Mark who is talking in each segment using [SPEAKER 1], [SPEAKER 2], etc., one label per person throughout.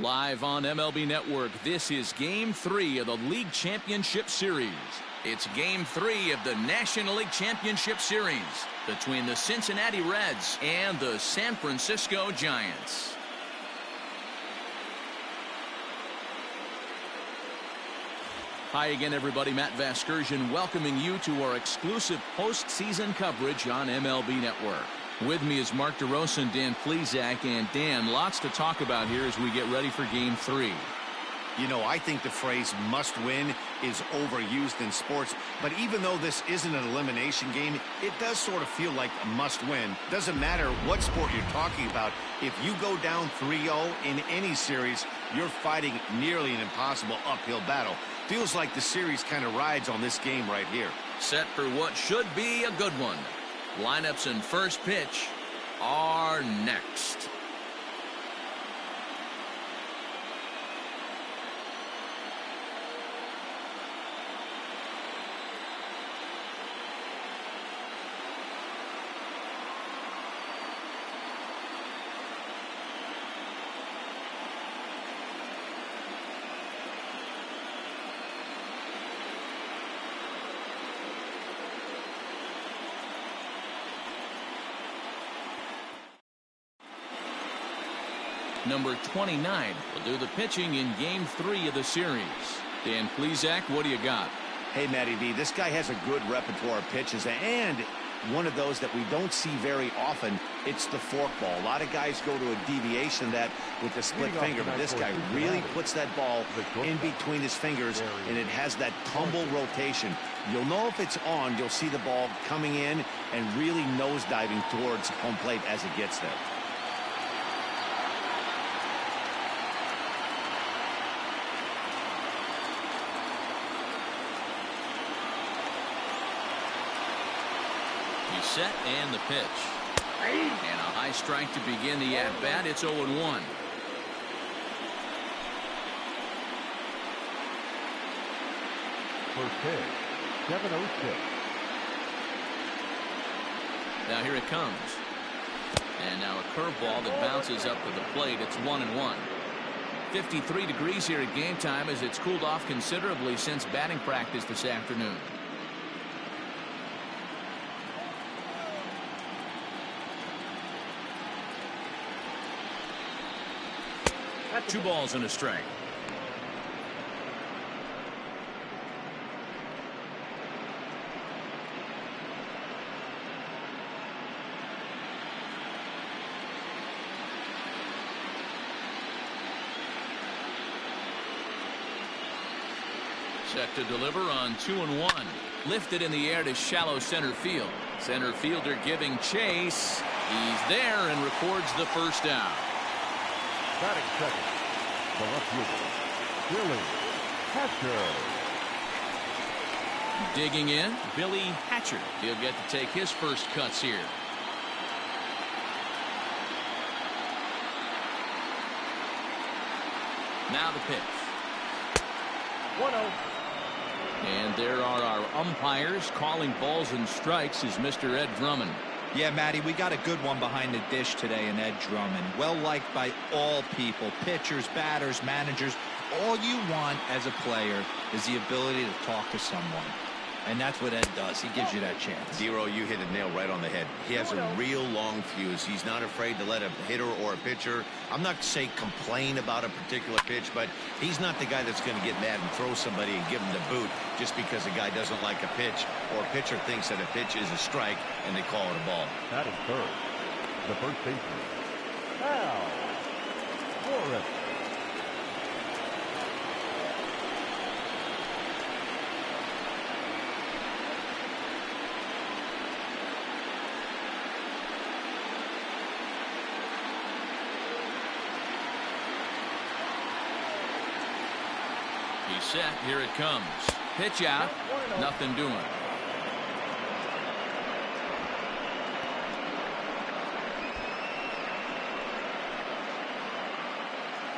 [SPEAKER 1] Live on MLB Network, this is Game 3 of the League Championship Series. It's Game 3 of the National League Championship Series between the Cincinnati Reds and the San Francisco Giants. Hi again, everybody. Matt Vasgersian welcoming you to our exclusive postseason coverage on MLB Network. With me is Mark DeRosa and Dan Plesac. And Dan, lots to talk about here as we get ready for Game 3.
[SPEAKER 2] You know, I think the phrase must win is overused in sports, but even though this isn't an elimination game, it does sort of feel like a must win. Doesn't matter what sport you're talking about. If you go down 3-0 in any series, you're fighting nearly an impossible uphill battle. Feels like the series kind of rides on this game right here.
[SPEAKER 1] Set for what should be a good one. Lineups and first pitch are next. Number 29 will do the pitching in Game 3 of the series. Dan Plesac, what do you got?
[SPEAKER 2] Hey, Matty V, this guy has a good repertoire of pitches, and one of those that we don't see very often, it's the forkball. A lot of guys go to a deviation of that with the split finger, but this guy really puts that ball in between his fingers, and it has that tumble rotation. You'll know if it's on. You'll see the ball coming in and really nosediving towards home plate as it gets there.
[SPEAKER 1] Set and the pitch. And a high strike to begin the at-bat. It's 0-1.
[SPEAKER 3] First pitch, 7-0-6.
[SPEAKER 1] Now here it comes. And now a curveball that bounces up to the plate. It's 1-1. 53 degrees here at game time as it's cooled off considerably since batting practice this afternoon. 2 balls and a strike. Set to deliver on 2-1. Lifted in the air to shallow center field. Center fielder giving chase. He's there and records the first out.
[SPEAKER 3] Batting second, the left fielder, Billy Hatcher.
[SPEAKER 1] Digging in, Billy Hatcher. He'll get to take his first cuts here. Now the pitch.
[SPEAKER 3] 1-0.
[SPEAKER 1] And there are our umpires calling balls and strikes is Mr. Ed Drummond.
[SPEAKER 4] Yeah, Matty, we got a good one behind the dish today in Ed Drummond. Well liked by all people, pitchers, batters, managers. All you want as a player is the ability to talk to someone. And that's what Ed does. He gives you that chance.
[SPEAKER 2] Zero, you hit a nail right on the head. He has a real long fuse. He's not afraid to let a hitter or a pitcher, I'm not to say complain about a particular pitch, but he's not the guy that's going to get mad and throw somebody and give him the boot just because a guy doesn't like a pitch or a pitcher thinks that a pitch is a strike and they call it a ball.
[SPEAKER 3] That is third. The first baseman, Al Morris.
[SPEAKER 1] He's set. Here it comes. Pitch out. Nothing doing.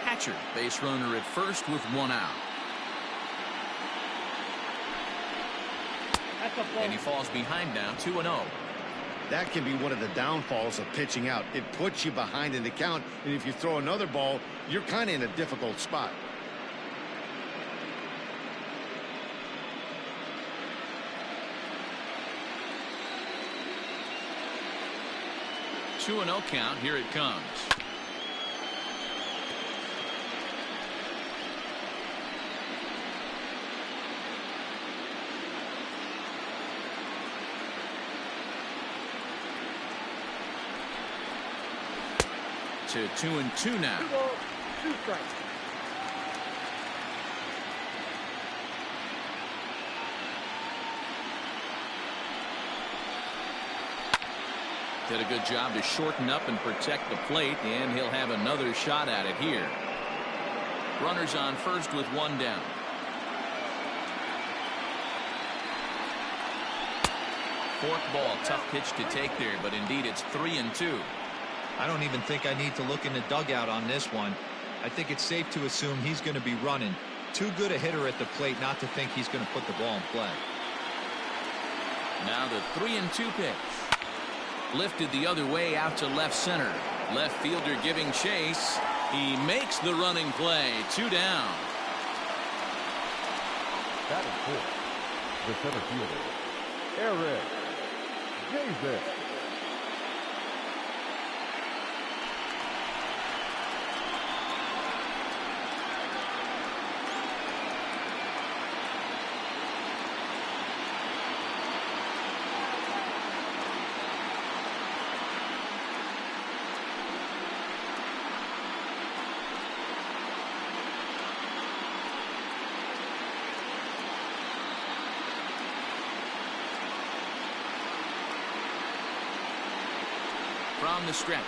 [SPEAKER 1] Hatcher, base runner at first with 1 out. And he falls behind now, 2-0.
[SPEAKER 2] That can be one of the downfalls of pitching out. It puts you behind in the count, and if you throw another ball, you're kind of in a difficult spot.
[SPEAKER 1] 2-0 count. Here it comes. To 2-2 now.
[SPEAKER 3] 2 balls, 2 strikes.
[SPEAKER 1] Did a good job to shorten up and protect the plate, and he'll have another shot at it here. Runners on first with 1 down. Fork ball, tough pitch to take there, but indeed it's 3-2.
[SPEAKER 4] I don't even think I need to look in the dugout on this one. I think it's safe to assume he's going to be running. Too good a hitter at the plate not to think he's going to put the ball in play.
[SPEAKER 1] Now the 3-2 pitch. Lifted the other way out to left center. Left fielder giving chase. He makes the running play. 2 down.
[SPEAKER 3] That is full. The center fielder, Eric Davis.
[SPEAKER 1] From the stretch.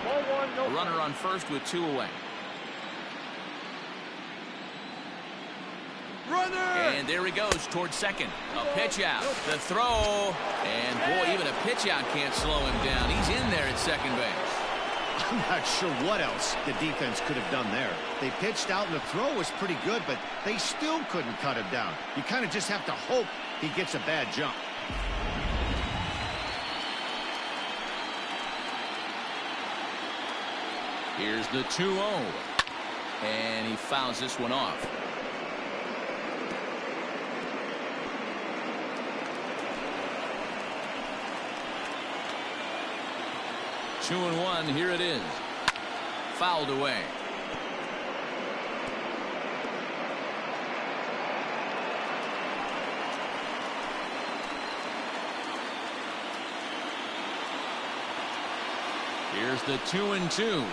[SPEAKER 3] Ball 1, no.
[SPEAKER 1] A runner on first with 2 away.
[SPEAKER 3] Runner!
[SPEAKER 1] And there he goes towards second. A pitch out. The throw. And boy, even a pitch out can't slow him down. He's in there at second base.
[SPEAKER 2] I'm not sure what else the defense could have done there. They pitched out and the throw was pretty good, but they still couldn't cut him down. You kind of just have to hope he gets a bad jump.
[SPEAKER 1] Here's the 2-0. And he fouls this one off. Two and 1. Here it is. Fouled away. Here's the 2-2.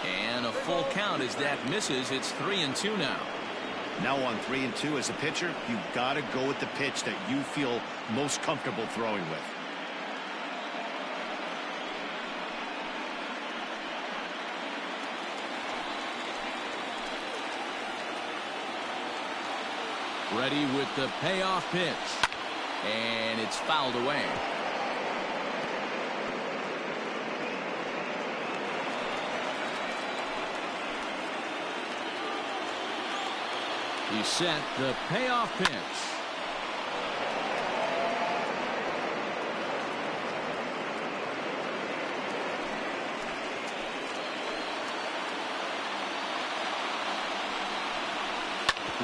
[SPEAKER 1] And a full count as that misses. It's 3-2 now.
[SPEAKER 2] Now on 3-2 as a pitcher, you've got to go with the pitch that you feel most comfortable throwing with.
[SPEAKER 1] Ready with the payoff pitch. And it's fouled away. He set the payoff pitch.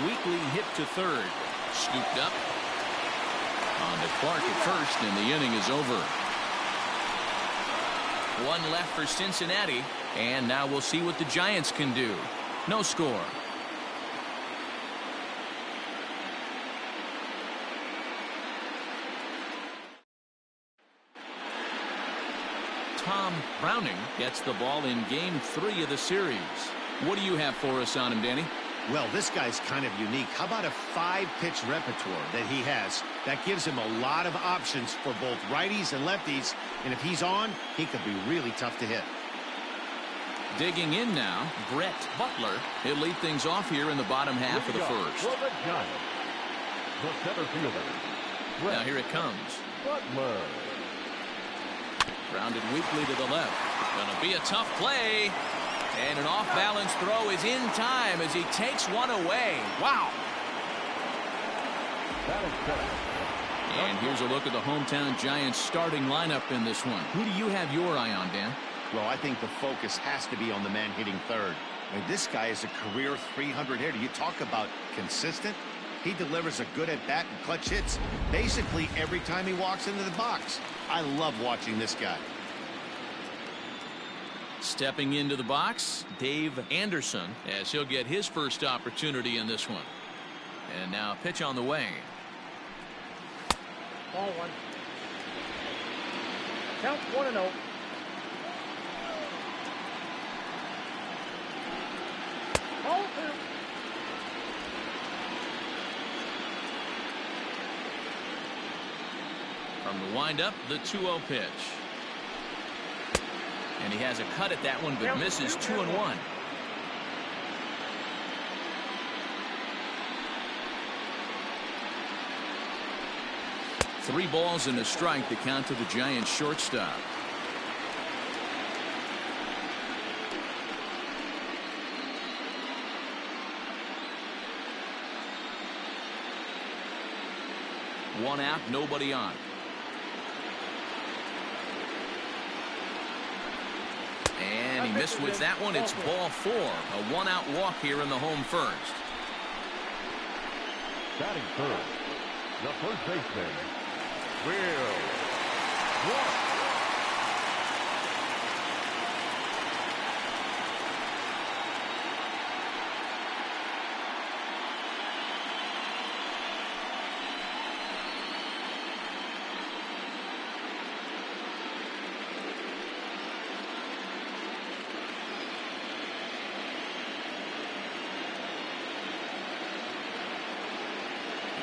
[SPEAKER 1] Weekly hit to third. Scooped up. On to Clark at first, and the inning is over. 1 left for Cincinnati, and now we'll see what the Giants can do. No score. Tom Browning gets the ball in Game 3 of the series. What do you have for us on him, Danny?
[SPEAKER 2] Well, this guy's kind of unique. How about a 5-pitch repertoire that he has? That gives him a lot of options for both righties and lefties. And if he's on, he could be really tough to hit.
[SPEAKER 1] Digging in now, Brett Butler. He'll lead things off here in the bottom half of the first.
[SPEAKER 3] For the Giants, the center fielder.
[SPEAKER 1] Now here it comes.
[SPEAKER 3] Butler.
[SPEAKER 1] Grounded weakly to the left. Gonna be a tough play. And an off-balance throw is in time as he takes one away. Wow.
[SPEAKER 3] That is correct.
[SPEAKER 1] And here's a look at the hometown Giants starting lineup in this one. Who do you have your eye on, Dan?
[SPEAKER 2] Well, I think the focus has to be on the man hitting third. I mean, this guy is a career 300 hitter. You talk about consistent. He delivers a good at-bat and clutch hits basically every time he walks into the box. I love watching this guy.
[SPEAKER 1] Stepping into the box, Dave Anderson, as he'll get his first opportunity in this one. And now pitch on the way.
[SPEAKER 5] Ball one. Count 1-0. Ball two.
[SPEAKER 1] From the windup, the 2-0 pitch. And he has a cut at that one, but misses 2-1. Three balls and a strike, the count to the Giants shortstop. One out, nobody on. And he missed with that one. It's ball four. A one-out walk here in the home first.
[SPEAKER 3] Batting third, the first baseman, Will Ross.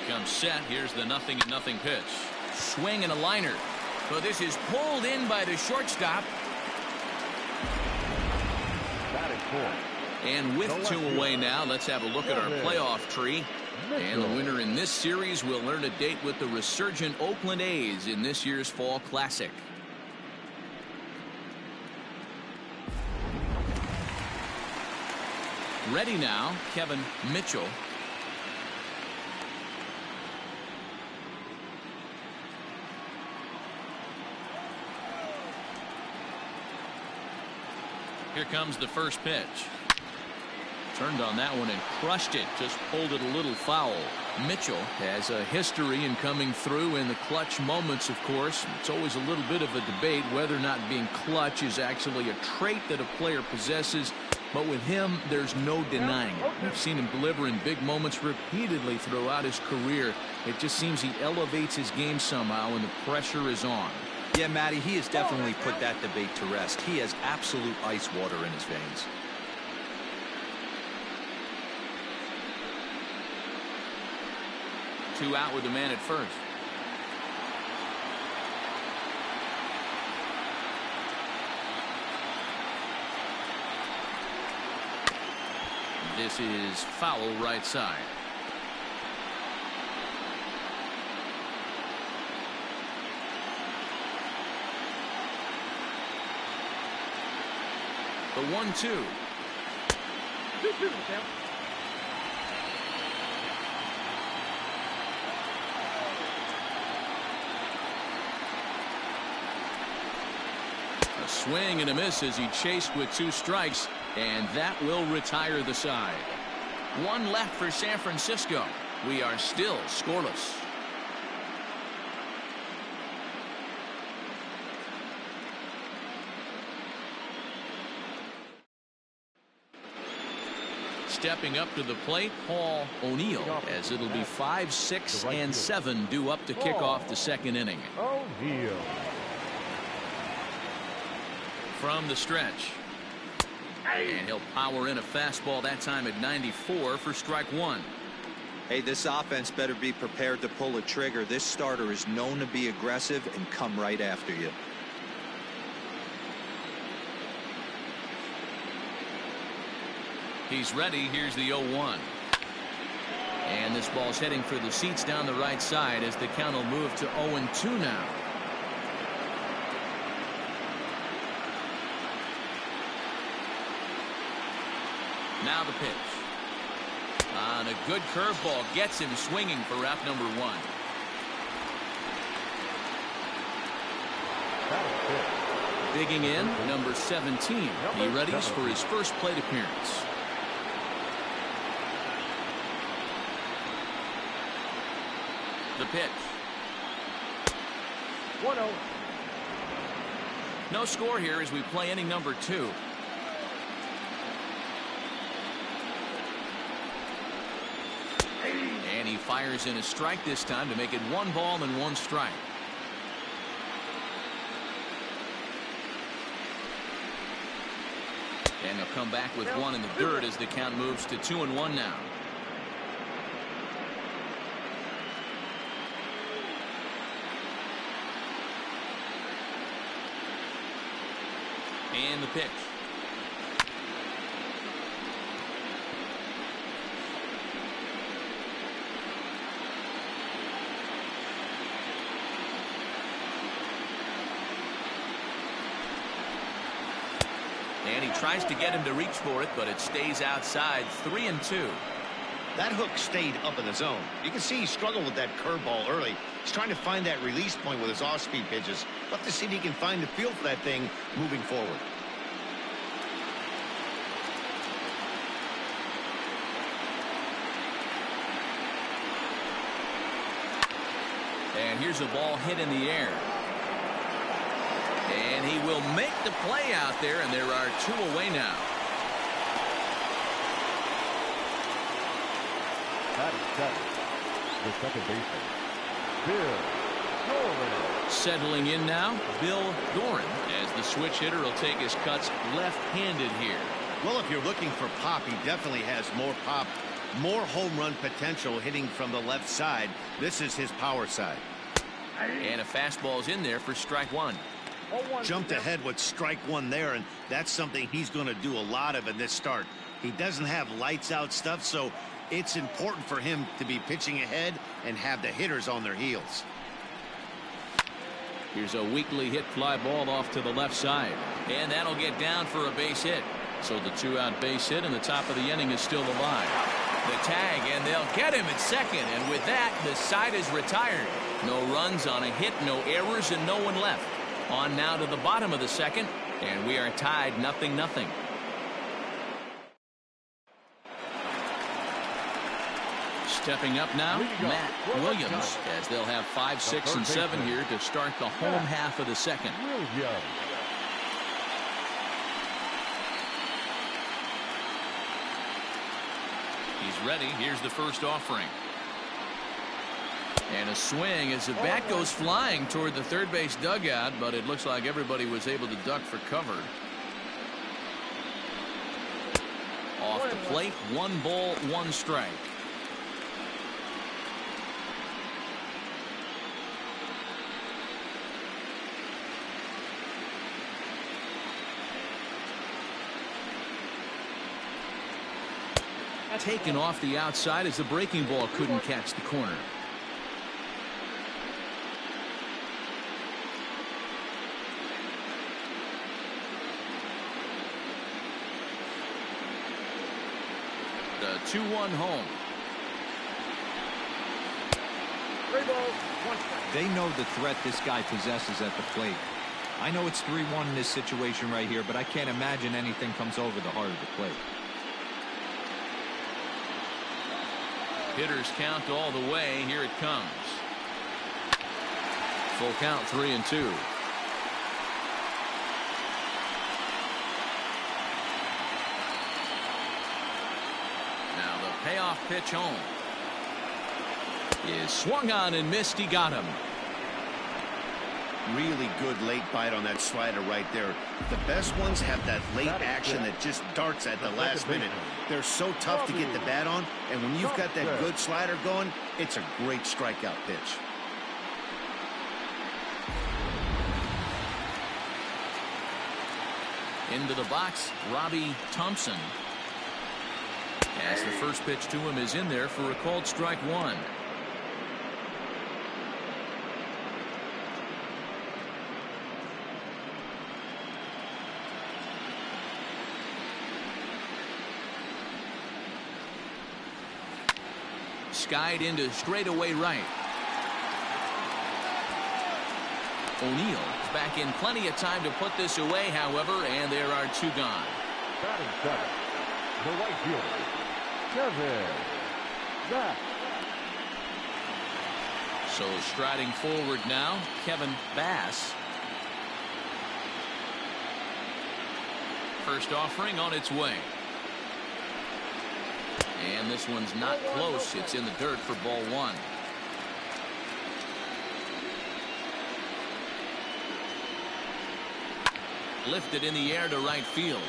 [SPEAKER 1] Comes set. Here's the 0-0 pitch. Swing and a liner. So this is pulled in by the shortstop.
[SPEAKER 3] Batting fourth.
[SPEAKER 1] And with two away now, let's have a look at our playoff tree. And the winner in this series will earn a date with the resurgent Oakland A's in this year's Fall Classic. Ready now, Kevin Mitchell. Here comes the first pitch. Turned on that one and crushed it. Just pulled it a little foul. Mitchell has a history in coming through in the clutch moments, of course. It's always a little bit of a debate whether or not being clutch is actually a trait that a player possesses. But with him, there's no denying it. We've seen him deliver in big moments repeatedly throughout his career. It just seems he elevates his game somehow when the pressure is on.
[SPEAKER 4] Yeah, Matty, he has definitely put that debate to rest. He has absolute ice water in his veins.
[SPEAKER 1] Two out with the man at first. This is foul right side. The 1-2. A swing and a miss as he chased with two strikes, and that will retire the side. One left for San Francisco. We are still scoreless. Stepping up to the plate, Paul O'Neill, as it'll be 5, 6, and 7 due up to kick off the second inning.
[SPEAKER 3] O'Neill.
[SPEAKER 1] From the stretch. And he'll power in a fastball that time at 94 for strike one.
[SPEAKER 4] Hey, this offense better be prepared to pull a trigger. This starter is known to be aggressive and come right after you.
[SPEAKER 1] He's ready. Here's the 0-1. And this ball's heading for the seats down the right side as the count will move to 0-2 now. Now the pitch. And a good curveball gets him swinging for out number one. Digging in, number 17. He readies for his first plate appearance. The pitch.
[SPEAKER 5] 1-0.
[SPEAKER 1] No score here as we play inning number 2. And he fires in a strike this time to make it 1 ball and 1 strike. And he'll come back with 1 in the dirt as the count moves to 2-1 now. And the pitch. And he tries to get him to reach for it, but it stays outside. 3-2.
[SPEAKER 2] That hook stayed up in the zone. You can see he struggled with that curveball early. He's trying to find that release point with his off-speed pitches. We'll have to see if he can find the feel for that thing moving forward.
[SPEAKER 1] And here's a ball hit in the air. And he will make the play out there, and there are 2 away now.
[SPEAKER 3] The second baseman, Bill Doran.
[SPEAKER 1] Settling in now, Bill Doran, as the switch hitter will take his cuts left-handed here.
[SPEAKER 2] Well, if you're looking for pop, he definitely has more pop, more home run potential hitting from the left side. This is his power side.
[SPEAKER 1] And a fastball's in there for strike 1.
[SPEAKER 2] Jumped ahead with strike 1 there, and that's something he's going to do a lot of in this start. He doesn't have lights out stuff, so it's important for him to be pitching ahead and have the hitters on their heels.
[SPEAKER 1] Here's a weakly hit fly ball off to the left side, and that'll get down for a base hit. So the 2-out base hit in the top of the inning is still alive. The tag, and they'll get him at second, and with that, the side is retired. No runs on a hit, no errors, and no one left. On now to the bottom of the second, and we are tied 0-0. Stepping up now, Matt Williams, as they'll have 5, 6, and 7 here to start the home half of the second. He's ready. Here's the first offering. And a swing as the bat goes flying toward the third base dugout, but it looks like everybody was able to duck for cover. Off the plate, 1 ball, 1 strike. Taken off the outside as the breaking ball couldn't catch the corner. The 2-1 home.
[SPEAKER 5] 3 balls, 1 strike.
[SPEAKER 4] They know the threat this guy possesses at the plate. I know it's 3-1 in this situation right here, but I can't imagine anything comes over the heart of the plate.
[SPEAKER 1] Hitters count all the way. Here it comes. Full count, 3-2. Now the payoff pitch home is swung on and missed. He got him.
[SPEAKER 2] Really good late bite on that slider right there. The best ones have that late action that just darts at the last minute. They're so tough to get the bat on, and when you've got that good slider going, it's a great strikeout pitch.
[SPEAKER 1] Into the box, Robbie Thompson. As the first pitch to him is in there for a called strike 1. Skied into straightaway right. O'Neill back in plenty of time to put this away, however, and there are 2 gone.
[SPEAKER 3] Batting seven, the right fielder, Kevin Bass.
[SPEAKER 1] So striding forward now, Kevin Bass. First offering on its way. And this one's not close. It's in the dirt for ball 1. Lifted in the air to right field.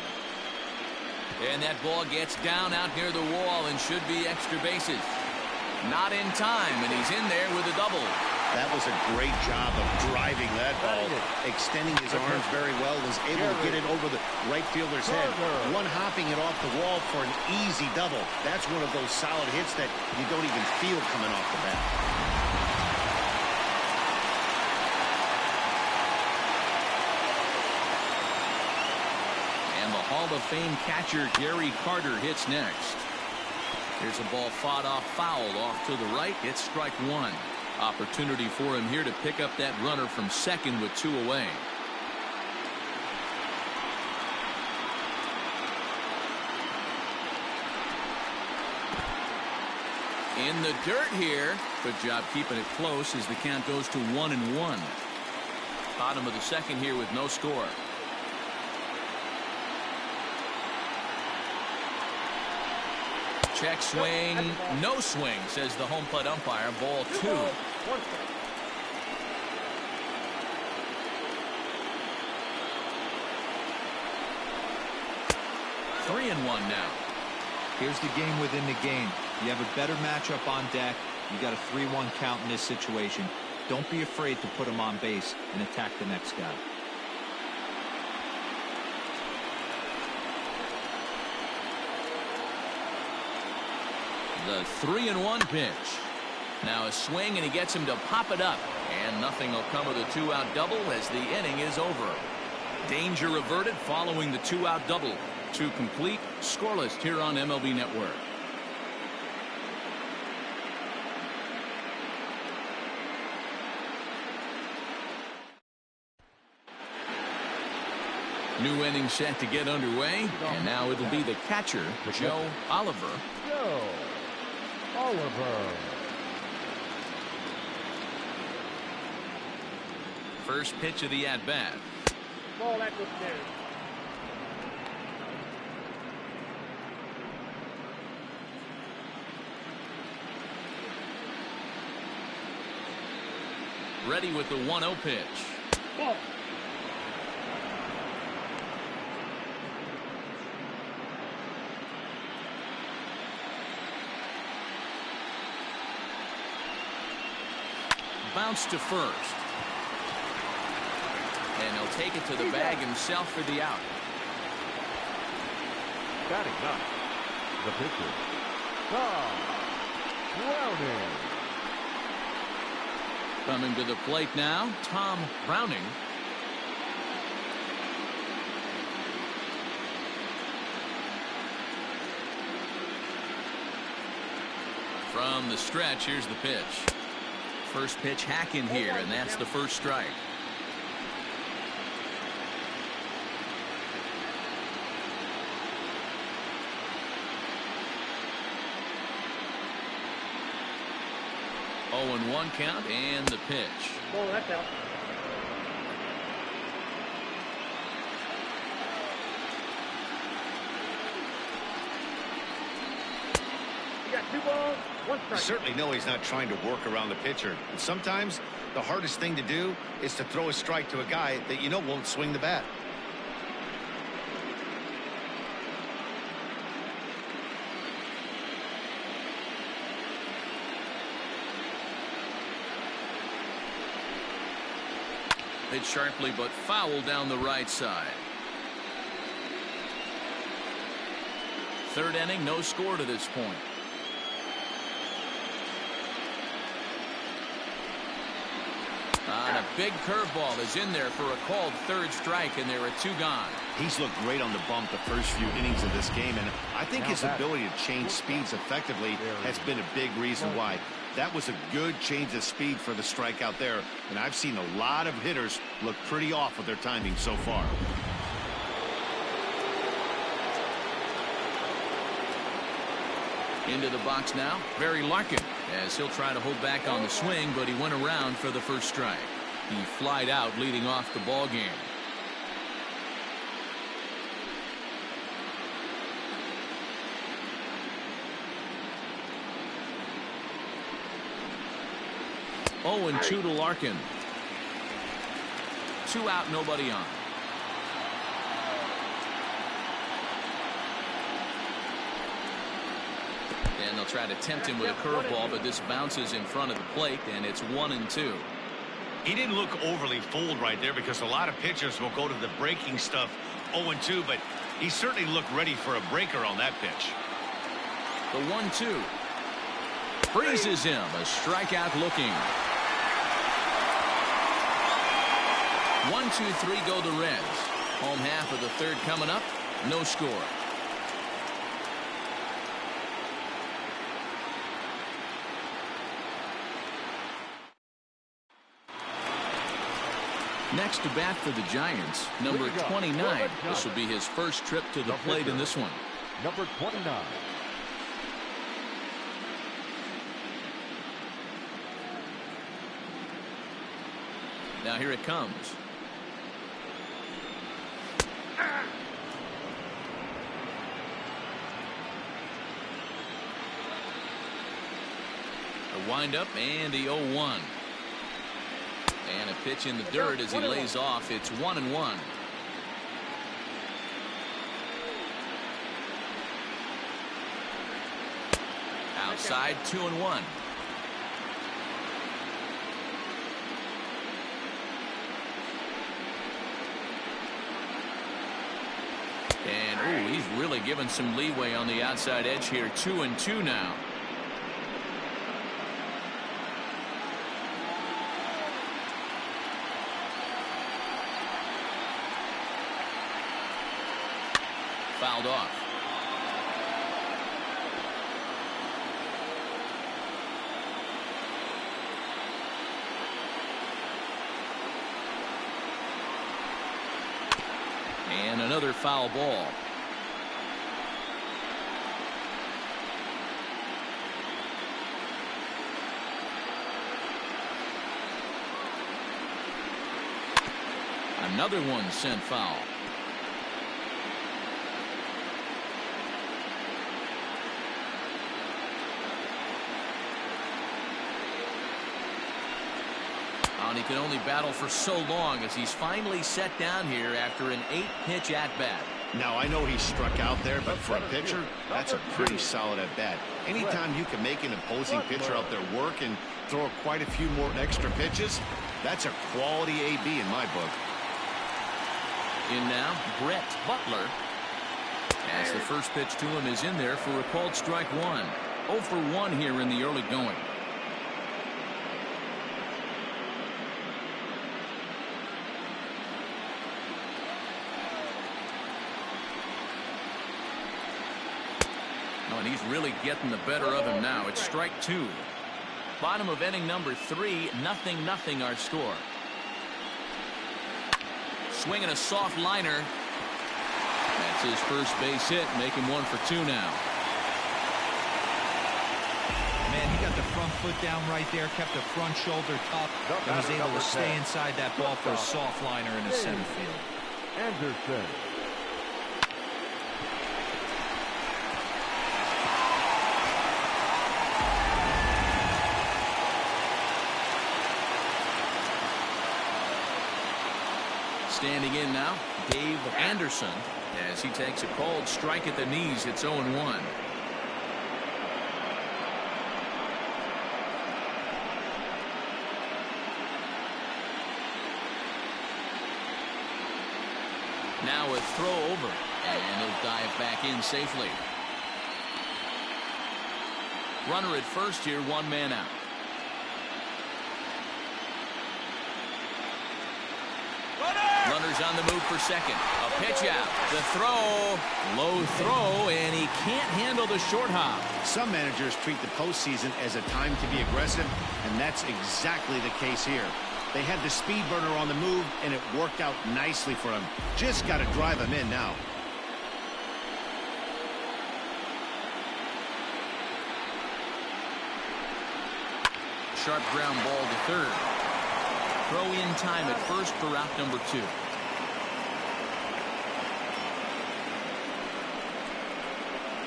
[SPEAKER 1] And that ball gets down out near the wall and should be extra bases. Not in time, and he's in there with a double.
[SPEAKER 2] That was a great job of driving that ball, extending his arms very well, was able to get it over the right fielder's head. One hopping it off the wall for an easy double. That's one of those solid hits that you don't even feel coming off the bat.
[SPEAKER 1] Hall of Fame catcher Gary Carter hits next. Here's a ball fought off foul off to the right. It's strike 1. Opportunity for him here to pick up that runner from second with 2 away. In the dirt here. Good job keeping it close as the count goes to 1-1. Bottom of the second here with no score. Check swing, no swing, says the home plate umpire. Ball 2. 3-1 now.
[SPEAKER 4] Here's the game within the game. You have a better matchup on deck. You got a 3-1 count in this situation. Don't be afraid to put him on base and attack the next guy.
[SPEAKER 1] The 3-1 pitch. Now a swing, and he gets him to pop it up. And nothing will come of the 2-out double as the inning is over. Danger averted following the 2-out double. 2 complete, scoreless here on MLB Network. New inning set to get underway, and now it'll be the catcher, Joe Oliver.
[SPEAKER 3] Joe Oliver.
[SPEAKER 1] First pitch of the at-bat.
[SPEAKER 5] Ball that was there.
[SPEAKER 1] Ready with the 1-0 pitch.
[SPEAKER 5] Ball.
[SPEAKER 1] Bounce to first. And he'll take it to the bag himself for the out.
[SPEAKER 3] Batting up, the pitcher, Tom Browning.
[SPEAKER 1] Coming to the plate now, Tom Browning. From the stretch, here's the pitch. First pitch hack in here, and that's the first strike. Oh, and 1 count, and the pitch.
[SPEAKER 5] Ball that's out. You got 2 balls, 1 strike.
[SPEAKER 2] You certainly know he's not trying to work around the pitcher. And sometimes the hardest thing to do is to throw a strike to a guy that you know won't swing the bat.
[SPEAKER 1] Hit sharply but foul down the right side. Third inning, no score to this point. And a big curveball is in there for a called third strike, and there are 2 gone.
[SPEAKER 2] He's looked great on the bump the first few innings of this game, and I think his ability to change speeds effectively has been a big reason why. That was a good change of speed for the strikeout there, and I've seen a lot of hitters look pretty off with their timing so far.
[SPEAKER 1] Into the box now, Barry Larkin, as he'll try to hold back on the swing, but he went around for the first strike. He flied out leading off the ball game. Oh, and 2 to Larkin. 2 out, nobody on. And they'll try to tempt him with a curveball, but this bounces in front of the plate, and it's 1-2.
[SPEAKER 2] He didn't look overly fooled right there because a lot of pitchers will go to the breaking stuff 0-2, but he certainly looked ready for a breaker on that pitch.
[SPEAKER 1] The 1-2. Freezes him. A strikeout looking. 1-2-3 go the Reds. Home half of the third coming up. No score. Next to bat for the Giants, number 29. This will be his first trip to the plate in this one.
[SPEAKER 3] Number 29.
[SPEAKER 1] Now here it comes. A windup and the 0-1. And a pitch in the dirt as he lays off. It's 1-1. Outside, 2-1. And ooh, he's really given some leeway on the outside edge here. 2-2 now. Fouled off. And another foul ball. Another one sent foul. And he can only battle for so long as he's finally set down here after an 8-pitch at-bat.
[SPEAKER 2] Now, I know he struck out there, but for a pitcher, that's a pretty solid at-bat. Anytime you can make an opposing pitcher out there work and throw quite a few more extra pitches, that's a quality AB in my book.
[SPEAKER 1] In now, Brett Butler. As the first pitch to him is in there for a called strike one. 0 for 1 here in the early going. Oh, and he's really getting the better of him now. It's strike 2. Bottom of inning number 3, 0-0 our score. Swinging a soft liner. That's his first base hit, making 1 for 2 now.
[SPEAKER 4] Man, he got the front foot down right there, kept the front shoulder up, and was able to stay inside that ball for a soft liner in the center field.
[SPEAKER 3] Anderson.
[SPEAKER 1] Standing in now, Dave Anderson, as he takes a called strike at the knees. It's 0-1. Now a throw over, and he'll dive back in safely. Runner at first here, 1 man out. Runners Runners on the move for second. A pitch out. The throw. Low throw, and he can't handle the short hop.
[SPEAKER 2] Some managers treat the postseason as a time to be aggressive, and that's exactly the case here. They had the speed burner on the move, and it worked out nicely for him. Just got to drive him in now.
[SPEAKER 1] Sharp ground ball to third. Throw in time at first for route number 2.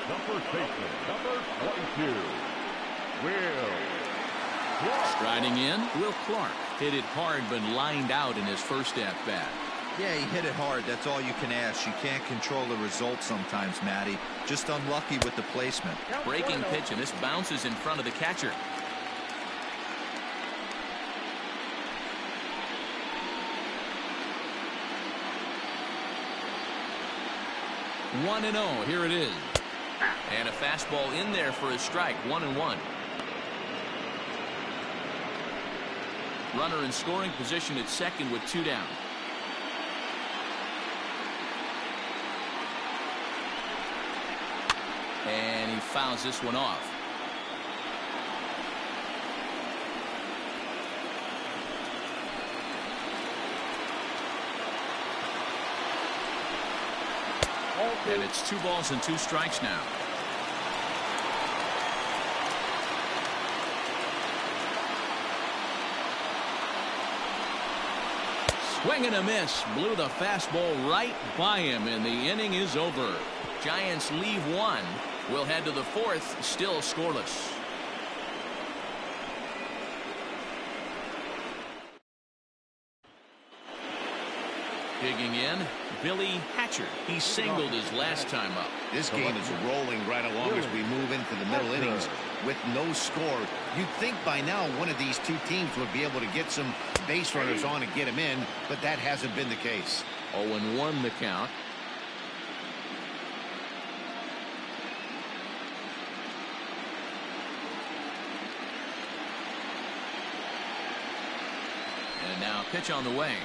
[SPEAKER 3] The first baseman, number 22, Will Clark.
[SPEAKER 1] Striding in, Will Clark. Hit it hard but lined out in his first at-bat.
[SPEAKER 4] Yeah, he hit it hard. That's all you can ask. You can't control the result sometimes, Matty. Just unlucky with the placement.
[SPEAKER 1] Breaking pitch, and this bounces in front of the catcher. 1-0. Here it is. And a fastball in there for a strike. 1-1. Runner in scoring position at second with 2 down. And he fouls this one off. And it's 2 balls and 2 strikes now. Swing and a miss. Blew the fastball right by him, and the inning is over. Giants leave 1. We'll head to the 4th, still scoreless. Digging in, Billy Hatcher. He singled his last time up.
[SPEAKER 2] This game is rolling right along as we move into the middle innings with no score. You'd think by now one of these 2 teams would be able to get some base runners on and get them in, but that hasn't been the case.
[SPEAKER 1] 0-1 the count. And now pitch on the way.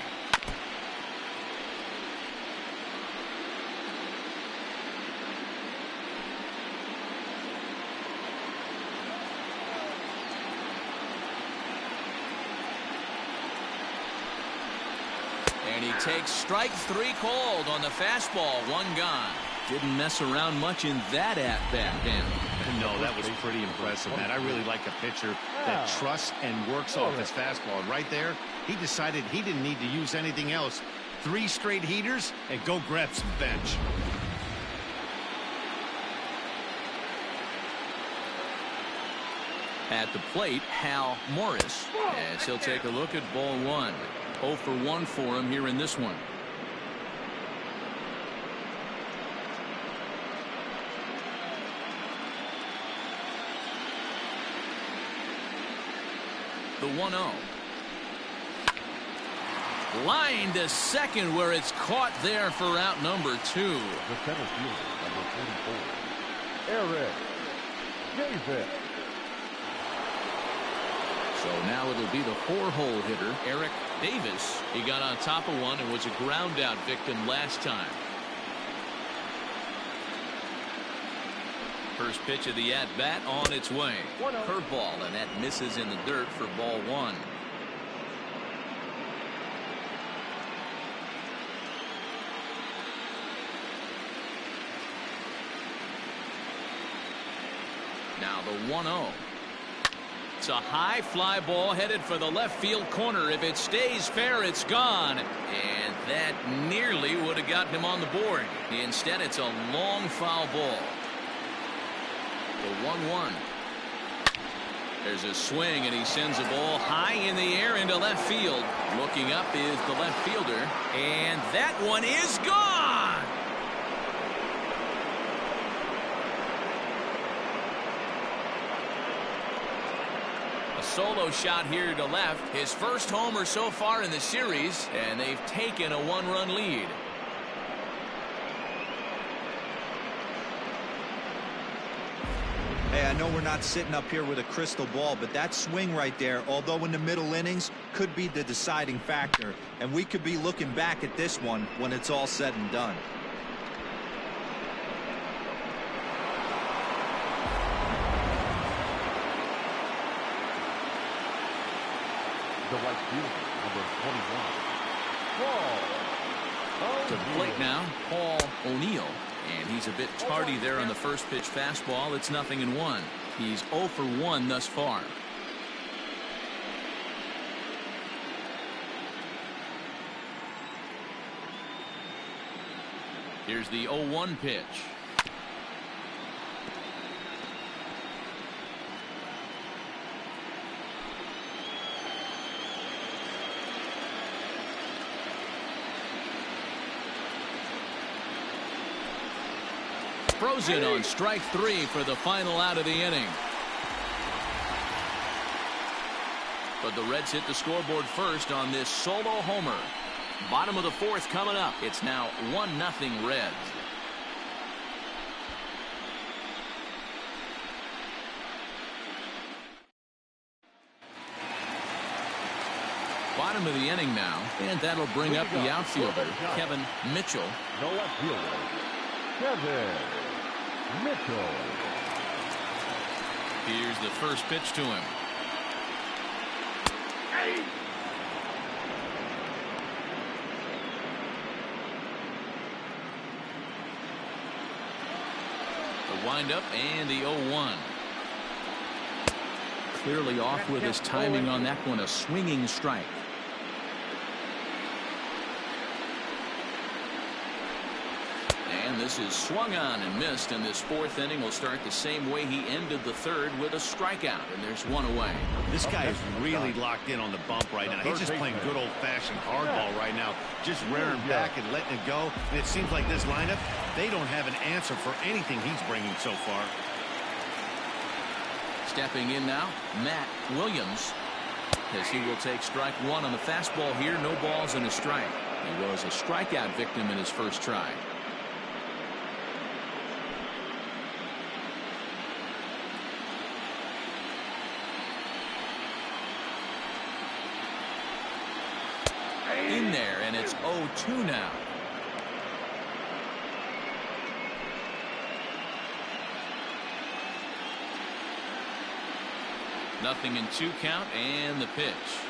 [SPEAKER 1] And he takes strike 3 called on the fastball. 1 gone. Didn't mess around much in that at-bat, Dan.
[SPEAKER 2] No, that was pretty impressive, man. I really like a pitcher that trusts and works off his fastball. And right there, he decided he didn't need to use anything else. 3 straight heaters and go grab some bench.
[SPEAKER 1] At the plate, Hal Morris, as he'll take a look at ball 1. 0 for 1 for him here in this one. The 1-0. Line to second where it's caught there for out number 2.
[SPEAKER 3] The center fielder, number 44, Eric Davis.
[SPEAKER 1] So now it'll be the 4-hole hitter, Eric Davis. He got on top of one and was a ground out victim last time. First pitch of the at-bat on its way. Curveball, and that misses in the dirt for ball 1. Now the 1-0. It's a high fly ball headed for the left field corner. If it stays fair, it's gone. And that nearly would have gotten him on the board. Instead, it's a long foul ball. The 1-1. There's a swing, and he sends a ball high in the air into left field. Looking up is the left fielder, and that one is gone. Solo shot here to left. His first homer so far in the series, and they've taken a 1-run lead.
[SPEAKER 4] Hey, I know we're not sitting up here with a crystal ball, but that swing right there, although in the middle innings, could be the deciding factor. And we could be looking back at this one when it's all said and done.
[SPEAKER 3] The right fielder, number 21.
[SPEAKER 1] To the plate now, Paul O'Neill. And he's a bit tardy there on the first pitch fastball. It's 0-1. He's 0 for 1 thus far. Here's the 0-1 pitch. Throws in on strike 3 for the final out of the inning. But the Reds hit the scoreboard first on this solo homer. Bottom of the 4th coming up. It's now 1-0 Reds. Bottom of the inning now, and that'll bring up the outfielder, Kevin Mitchell.
[SPEAKER 3] The left fielder, Kevin Mitchell.
[SPEAKER 1] Here's the first pitch to him. The windup and the 0-1. Clearly off with his timing on that one, a swinging strike. And this is swung on and missed, and this 4th inning will start the same way he ended the 3rd with a strikeout, and there's 1 away.
[SPEAKER 2] This guy is really locked in on the bump right now. He's just playing good old-fashioned hardball right now, just rearing back and letting it go. And it seems like this lineup, they don't have an answer for anything he's bringing so far.
[SPEAKER 1] Stepping in now, Matt Williams, as he will take strike 1 on the fastball here. No balls and a strike. He was a strikeout victim in his first try. In there, and it's 0-2 now. Nothing in 2 count, and the pitch.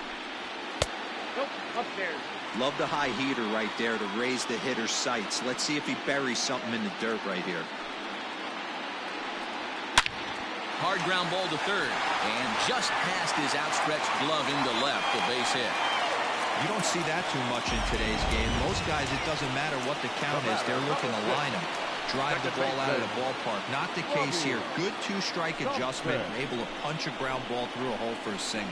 [SPEAKER 5] Nope, upstairs.
[SPEAKER 4] Love the high heater right there to raise the hitter's sights. Let's see if he buries something in the dirt right here.
[SPEAKER 1] Hard ground ball to 3rd, and just past his outstretched glove into left, a base hit.
[SPEAKER 4] You don't see that too much in today's game. Most guys, it doesn't matter what the count is. They're looking to line him, drive the ball out of the ballpark. Not the case here. Good 2-strike adjustment, able to punch a ground ball through a hole for a single.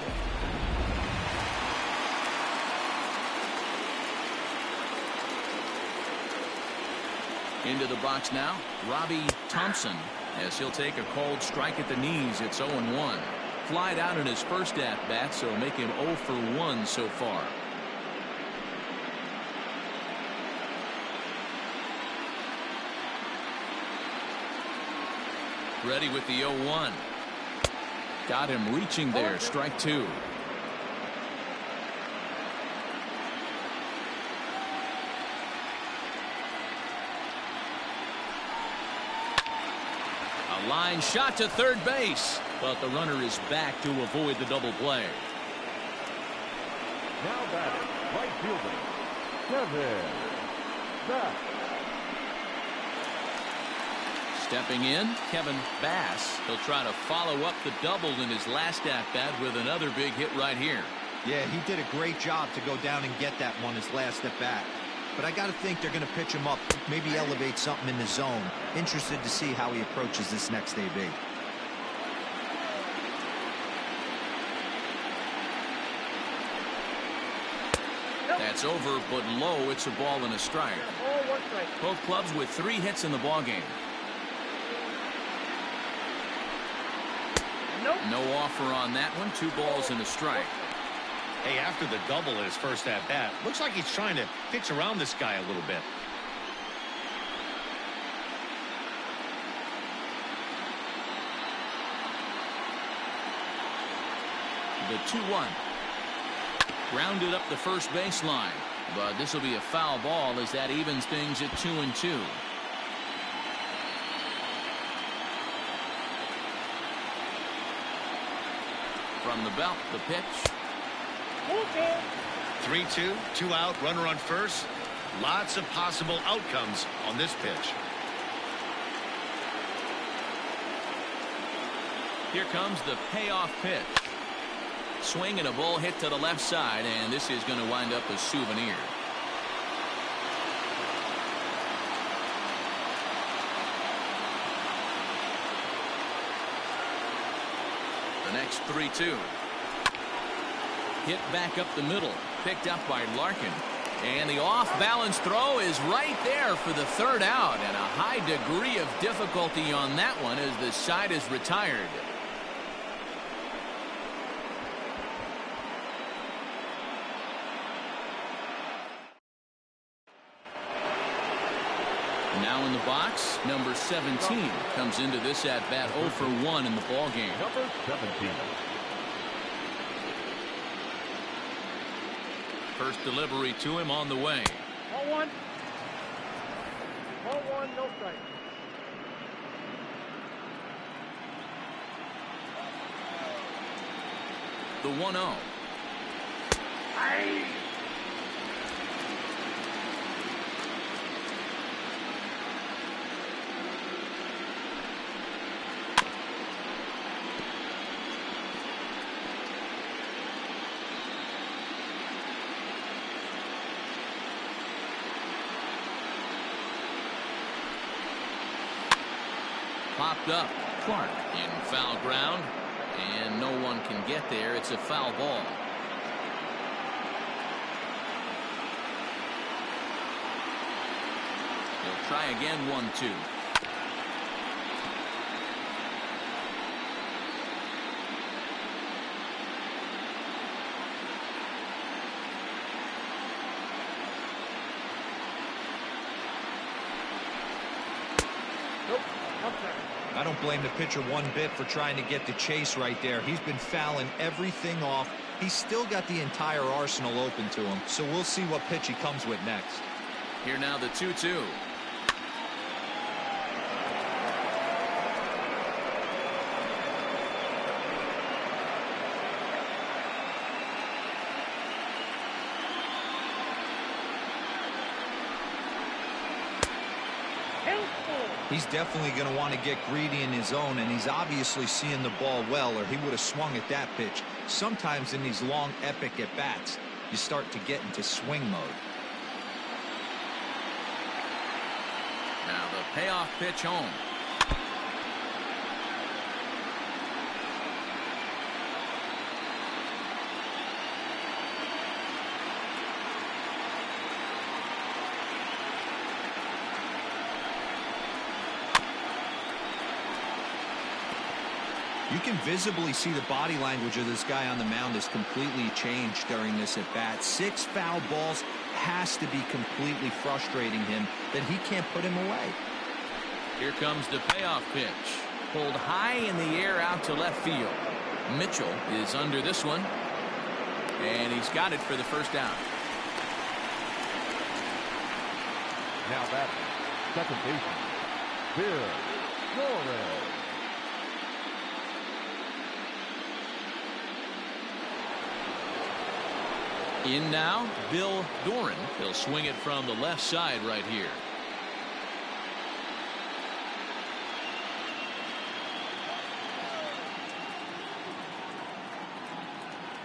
[SPEAKER 1] Into the box now, Robbie Thompson, as he'll take a cold strike at the knees. It's 0-1. Flied out in his first at-bat, so make him 0 for 1 so far. Ready with the 0-1. Got him reaching there. Strike 2. A line shot to 3rd base, but the runner is back to avoid the double play.
[SPEAKER 3] Now batting, right fielder, Kevin Bass.
[SPEAKER 1] Stepping in, Kevin Bass. He'll try to follow up the double in his last at-bat with another big hit right here.
[SPEAKER 4] Yeah, he did a great job to go down and get that one his last at-bat. But I got to think they're going to pitch him up, maybe elevate something in the zone. Interested to see how he approaches this next AB.
[SPEAKER 1] That's over, but low. It's a ball and a strike. Both clubs with 3 hits in the ballgame. No offer on that one. 2 balls and a strike.
[SPEAKER 2] Hey, after the double in his first at-bat, looks like he's trying to pitch around this guy a little bit.
[SPEAKER 1] The 2-1. Grounded up the first baseline, but this will be a foul ball as that evens things at 2-2. From the belt, the pitch.
[SPEAKER 6] 3-2, 2 out, runner on first. Lots of possible outcomes on this pitch.
[SPEAKER 1] Here comes the payoff pitch. Swing and a ball hit to the left side, and this is going to wind up a souvenir. The next 3-2. Hit back up the middle, picked up by Larkin. And the off-balance throw is right there for the third out, and a high degree of difficulty on that one as the side is retired. Now in the box, number 17 comes into this at-bat 0 for 1 in the ballgame.
[SPEAKER 3] Number 17.
[SPEAKER 1] First delivery to him on the way.
[SPEAKER 5] 0-1. 0-1, no strike.
[SPEAKER 1] The 1-0. Popped up. Clark in foul ground, and no one can get there. It's a foul ball. He'll try again. 1-2.
[SPEAKER 4] I don't blame the pitcher one bit for trying to get the chase right there. He's been fouling everything off. He's still got the entire arsenal open to him, so we'll see what pitch he comes with next.
[SPEAKER 1] Here now the 2-2.
[SPEAKER 4] He's definitely going to want to get greedy in his zone, and he's obviously seeing the ball well, or he would have swung at that pitch. Sometimes in these long, epic at-bats, you start to get into swing mode.
[SPEAKER 1] Now the payoff pitch home.
[SPEAKER 4] You can visibly see the body language of this guy on the mound has completely changed during this at-bat. 6 foul balls has to be completely frustrating him that he can't put him away.
[SPEAKER 1] Here comes the payoff pitch. Pulled high in the air out to left field. Mitchell is under this one, and he's got it for the first out.
[SPEAKER 3] Now that's second baseman, Bill Doran.
[SPEAKER 1] In now, Bill Doran. He'll swing it from the left side right here.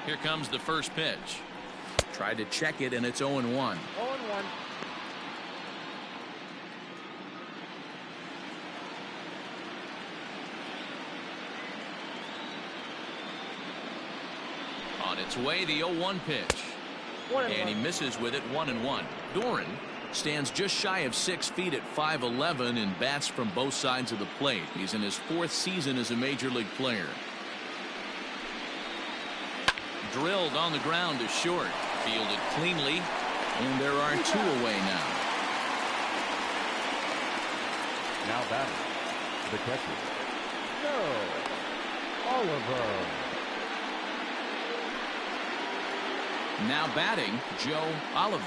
[SPEAKER 1] Here comes the first pitch. Tried to check it, and it's 0-1.
[SPEAKER 5] 0-1.
[SPEAKER 1] On its way, the 0-1 pitch. And he misses with it. 1-1. Doran stands just shy of 6 feet at 5'11" and bats from both sides of the plate. He's in his 4th season as a major league player. Drilled on the ground to short. Fielded cleanly, and there are 2 away now.
[SPEAKER 3] Now batting, the catcher, Joe Oliver.
[SPEAKER 1] Now batting, Joe Oliver.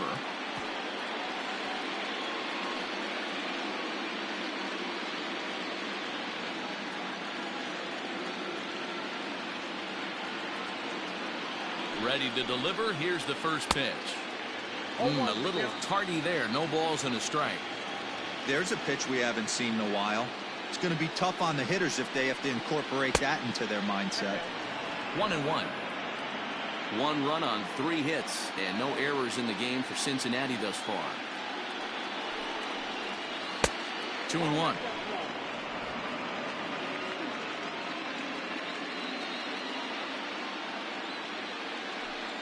[SPEAKER 1] Ready to deliver. Here's the first pitch. A little tardy there. No balls and a strike.
[SPEAKER 4] There's a pitch we haven't seen in a while. It's going to be tough on the hitters if they have to incorporate that into their mindset.
[SPEAKER 1] 1-1. 1 run on 3 hits and no errors in the game for Cincinnati thus far. 2-1.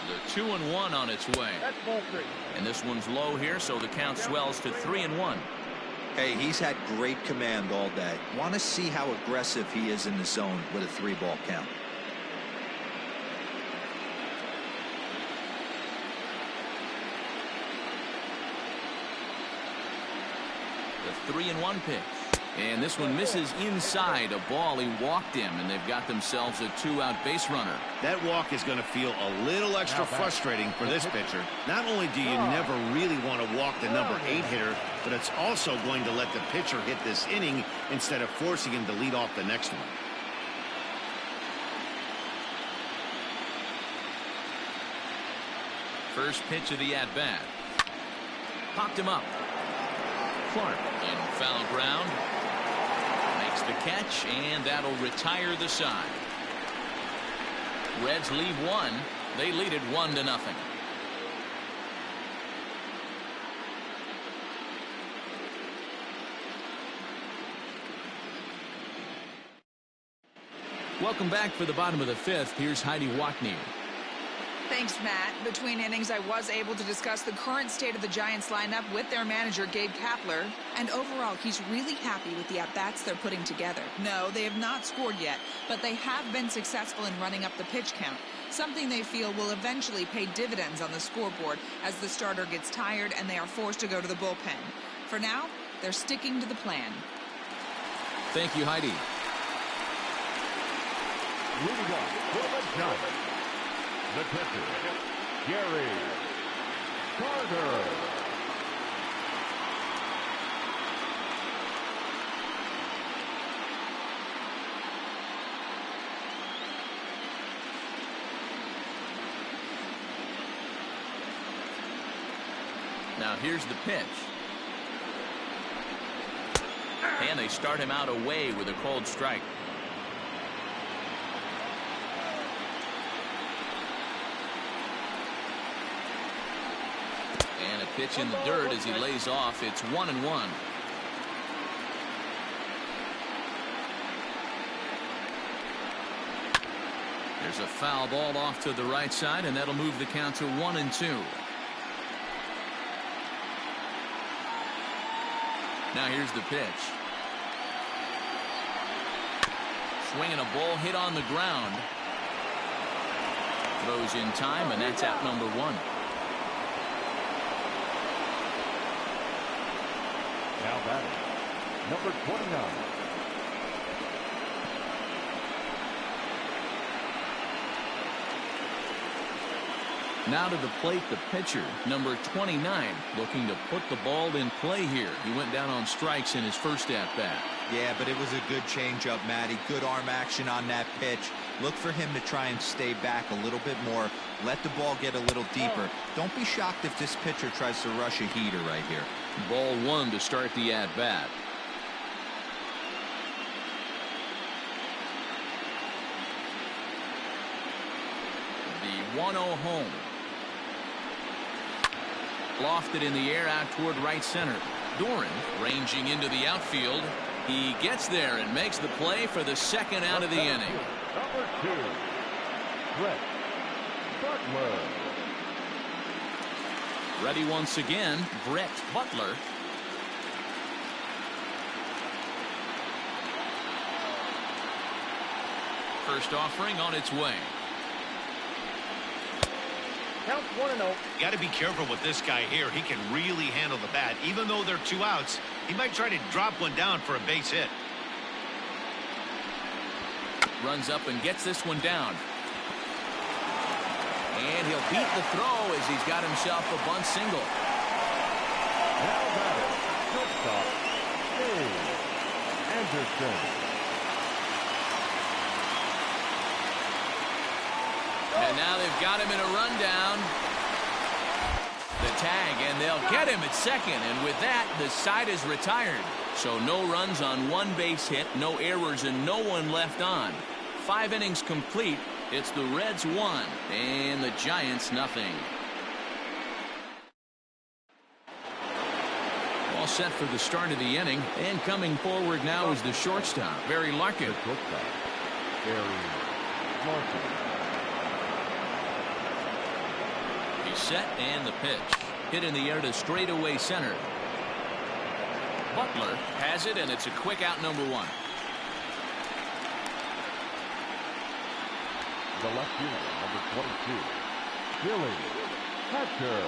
[SPEAKER 1] The 2-1 on its way.
[SPEAKER 5] That's ball 3.
[SPEAKER 1] And this one's low here, so the count swells to 3-1.
[SPEAKER 4] Hey, he's had great command all day. Want to see how aggressive he is in the zone with a 3-ball count.
[SPEAKER 1] The 3-1 pitch. And this one misses inside a ball. He walked him, and they've got themselves a 2-out base runner.
[SPEAKER 2] That walk is going to feel a little extra frustrating for this pitcher. Not only do you never really want to walk the number 8 hitter, but it's also going to let the pitcher hit this inning instead of forcing him to lead off the next one.
[SPEAKER 1] First pitch of the at-bat. Popped him up. Clark in foul ground. Makes the catch, and that'll retire the side. Reds lead 1. They lead it 1-0. Welcome back for the bottom of the 5th. Here's Heidi Watney.
[SPEAKER 7] Thanks, Matt. Between innings, I was able to discuss the current state of the Giants lineup with their manager, Gabe Kapler. And overall, he's really happy with the at-bats they're putting together. No, they have not scored yet, but they have been successful in running up the pitch count, something they feel will eventually pay dividends on the scoreboard as the starter gets tired and they are forced to go to the bullpen. For now, they're sticking to the plan.
[SPEAKER 1] Thank you, Heidi.
[SPEAKER 3] Leading off for the Giants, the pitcher, Gary Carter.
[SPEAKER 1] Now here's the pitch. And they start him out away with a called strike. And a pitch in the dirt as he lays off. It's 1-1. There's a foul ball off to the right side, and that'll move the count to 1-2. Now here's the pitch. Swinging a ball hit on the ground. Throws in time, and that's out number 1.
[SPEAKER 3] Now batting, number 29.
[SPEAKER 1] Now to the plate, the pitcher, number 29, looking to put the ball in play here. He went down on strikes in his first at-bat.
[SPEAKER 4] Yeah, but it was a good changeup, Matty. Good arm action on that pitch. Look for him to try and stay back a little bit more. Let the ball get a little deeper. Don't be shocked if this pitcher tries to rush a heater right here.
[SPEAKER 1] Ball 1 to start the at-bat. The 1-0 home. Lofted in the air out toward right center. Doran ranging into the outfield. He gets there and makes the play for the second out of the inning.
[SPEAKER 3] Number 2, Brett Butler.
[SPEAKER 1] Ready once again, Brett Butler. First offering on its way.
[SPEAKER 5] Count 1-0.
[SPEAKER 6] You got to be careful with this guy here. He can really handle the bat. Even though they're 2 outs, he might try to drop one down for a base hit.
[SPEAKER 1] Runs up and gets this one down. And he'll beat the throw as he's got himself a bunt single.
[SPEAKER 3] Now batting, shortstop, Dave Anderson.
[SPEAKER 1] And now they've got him in a rundown. The tag, and they'll get him at second. And with that, the side is retired. So no runs on one base hit, no errors, and no one left on. 5 innings complete. It's the Reds 1 and the Giants nothing. All set for the start of the inning, and coming forward now is the shortstop, Barry Larkin. He's set, and the pitch hit in the air to straightaway center. Butler has it, and it's a quick out, number 1.
[SPEAKER 3] The left fielder, number 22, Billy Hatcher.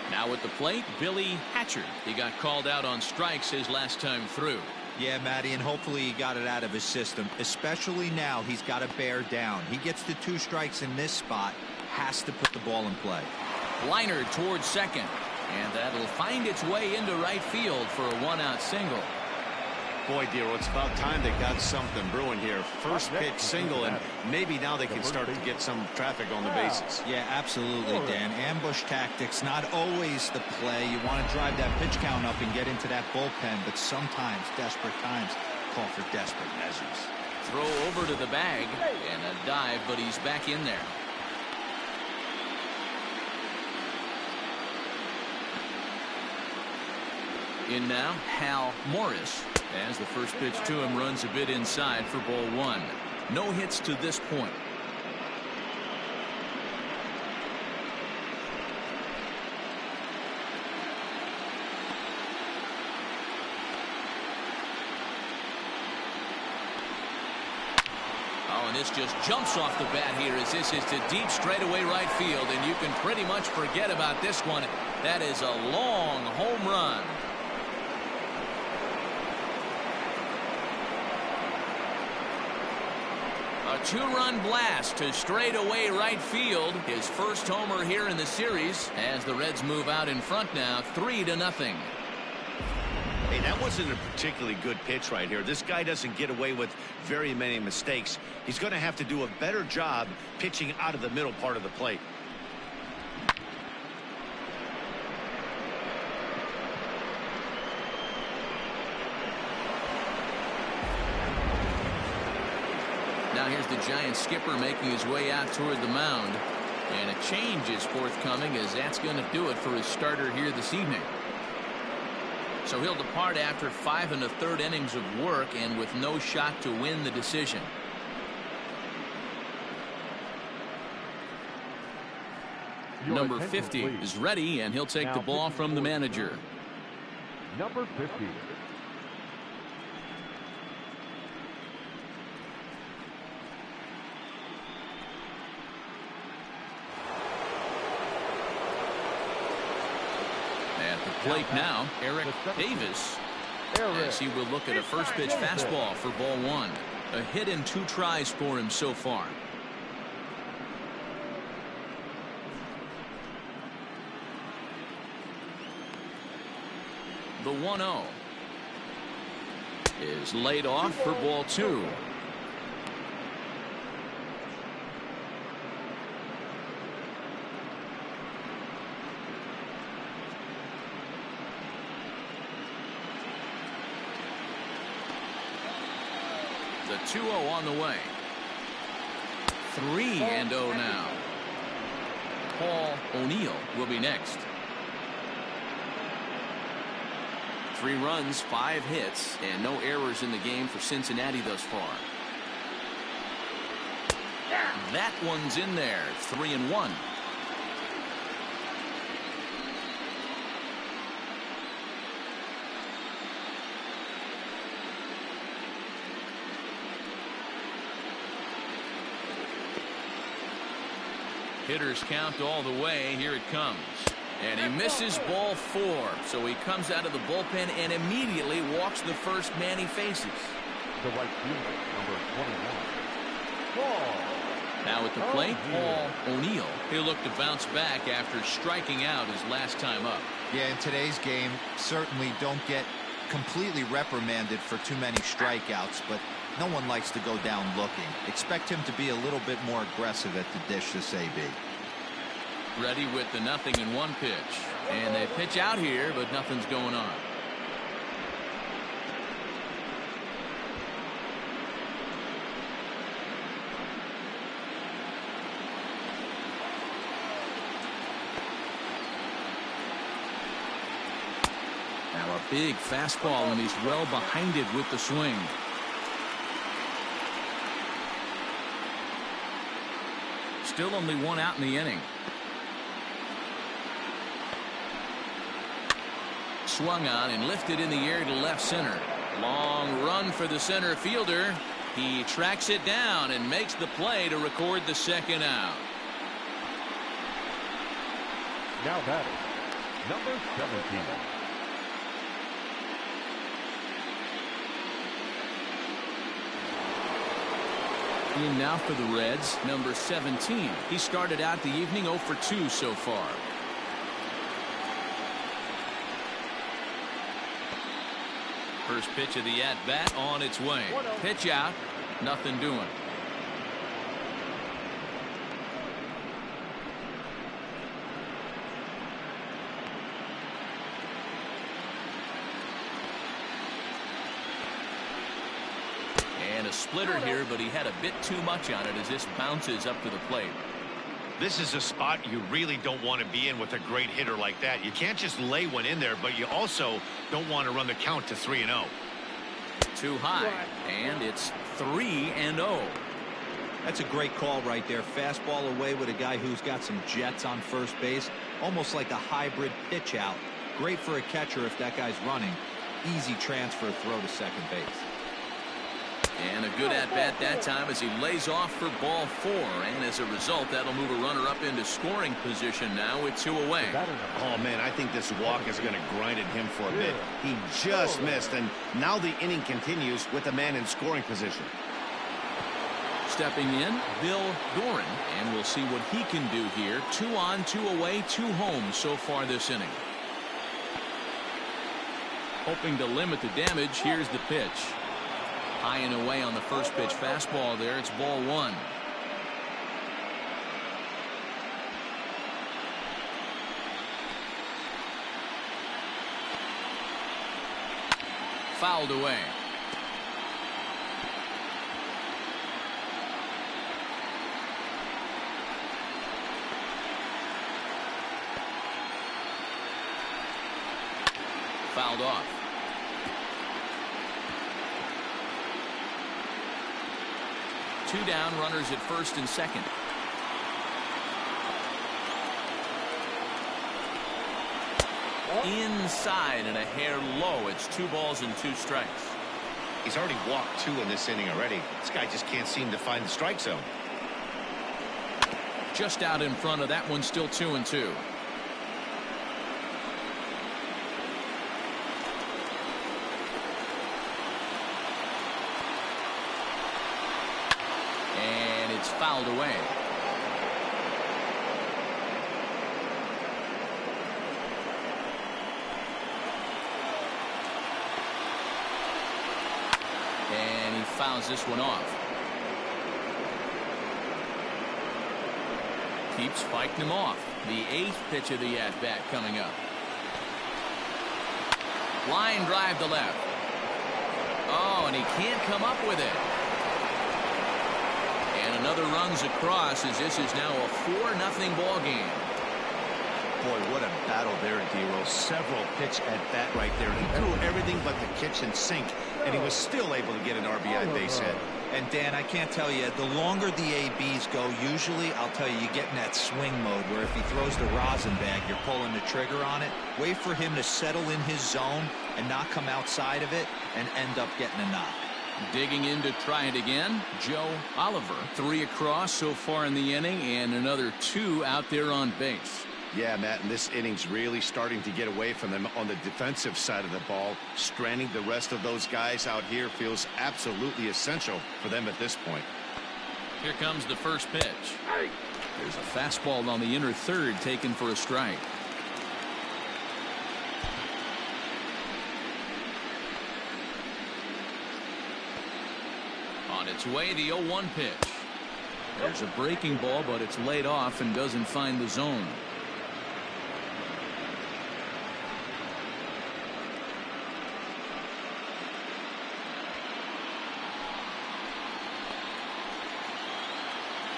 [SPEAKER 1] Now at the plate, Billy Hatcher. He got called out on strikes his last time through.
[SPEAKER 4] Yeah, Matty, and hopefully he got it out of his system. Especially now, he's got to bear down. He gets the 2 strikes in this spot, has to put the ball in play.
[SPEAKER 1] Liner towards second, and that'll find its way into right field for a 1-out single.
[SPEAKER 2] Boy, Dero, it's about time they got something brewing here. First pitch single, and maybe now they can start to get some traffic on the bases.
[SPEAKER 4] Yeah, absolutely, Dan. Ambush tactics, not always the play. You want to drive that pitch count up and get into that bullpen, but sometimes desperate times call for desperate measures.
[SPEAKER 1] Throw over to the bag, and a dive, but he's back in there. In now, Hal Morris, as the first pitch to him runs a bit inside for ball 1. No hits to this point. Oh, and this just jumps off the bat here as this is to deep straightaway right field, and you can pretty much forget about this one. That is a long home run. A 2-run blast to straightaway right field. His first homer here in the series as the Reds move out in front now 3-0.
[SPEAKER 2] Hey, that wasn't a particularly good pitch right here. This guy doesn't get away with very many mistakes. He's going to have to do a better job pitching out of the middle part of the plate.
[SPEAKER 1] Now here's the Giants skipper making his way out toward the mound. And a change is forthcoming as that's going to do it for his starter here this evening. So he'll depart after 5 1/3 innings of work and with no shot to win the decision. Number 50 is ready, and he'll take the ball from the manager.
[SPEAKER 3] Number 50.
[SPEAKER 1] At the plate now, Eric Davis, as he will look at a first pitch fastball for ball 1. A hit in 2 tries for him so far. The 1-0 is laid off for ball 2. The 2-0 on the way. 3-0 now. Paul O'Neill will be next. 3 runs, 5 hits, and no errors in the game for Cincinnati thus far. That one's in there. 3-1. Hitters count all the way. Here it comes. And he misses ball 4. So he comes out of the bullpen and immediately walks the first man he faces.
[SPEAKER 3] to right fielder, number 21. Ball.
[SPEAKER 1] Now at the plate, Paul O'Neill. He'll look to bounce back after striking out his last time up.
[SPEAKER 4] Yeah, in today's game, certainly don't get completely reprimanded for too many strikeouts, but no one likes to go down looking. Expect him to be a little bit more aggressive at the dish this AB.
[SPEAKER 1] Ready with the 0-1 pitch. And they pitch out here, but nothing's going on. Now a big fastball, and he's well behind it with the swing. Still only one out in the inning. Swung on and lifted in the air to left center. Long run for the center fielder. He tracks it down and makes the play to record the second out.
[SPEAKER 3] Now batting, number 17.
[SPEAKER 1] In now for the Reds, number 17. He started out the evening 0 for 2 so far. First pitch of the at-bat on its way. Pitch out, nothing doing. And a splitter here, but he had a bit too much on it as this bounces up to the plate.
[SPEAKER 6] This is a spot you really don't want to be in with a great hitter like that. You can't just lay one in there, but you also don't want to run the count to 3-0.
[SPEAKER 1] Too high, and it's 3-0.
[SPEAKER 4] That's a great call right there. Fastball away with a guy who's got some jets on first base. Almost like a hybrid pitch out. Great for a catcher if that guy's running. Easy transfer throw to second base.
[SPEAKER 1] And a good at-bat that time as he lays off for ball 4. And as a result, that'll move a runner up into scoring position now with 2 away.
[SPEAKER 2] Oh, man, I think this walk is going to grind at him for a bit. He just missed, and now the inning continues with a man in scoring position.
[SPEAKER 1] Stepping in, Bill Doran, and we'll see what he can do here. 2 on, 2 away, 2 home so far this inning. Hoping to limit the damage, here's the pitch. High and away on the first pitch fastball there. It's ball 1. Fouled away. Fouled off. Two down, runners at first and second. Inside and a hair low. It's 2 balls and 2 strikes.
[SPEAKER 2] He's already walked 2 in this inning already. This guy just can't seem to find the strike zone.
[SPEAKER 1] Just out in front of that one, still 2-2. It's fouled away. And he fouls this one off. Keeps fighting him off. The 8th pitch of the at-bat coming up. Line drive to left. Oh, and he can't come up with it. Another runs across as this is now a 4-0 ball game.
[SPEAKER 2] Boy, what a battle there at Dero. Several pitch at bat right there. He threw everything but the kitchen sink, and he was still able to get an RBI base hit.
[SPEAKER 4] And Dan, I can't tell you, the longer the ABs go, usually, I'll tell you, you get in that swing mode where if he throws the rosin bag, you're pulling the trigger on it. Wait for him to settle in his zone and not come outside of it and end up getting a knock.
[SPEAKER 1] Digging in to try it again, Joe Oliver. 3 across so far in the inning and another 2 out there on base.
[SPEAKER 2] Yeah, Matt, and this inning's really starting to get away from them on the defensive side of the ball. Stranding the rest of those guys out here feels absolutely essential for them at this point.
[SPEAKER 1] Here comes the first pitch. There's a fastball on the inner third taken for a strike. On its way, the 0-1 pitch. There's a breaking ball, but it's laid off and doesn't find the zone.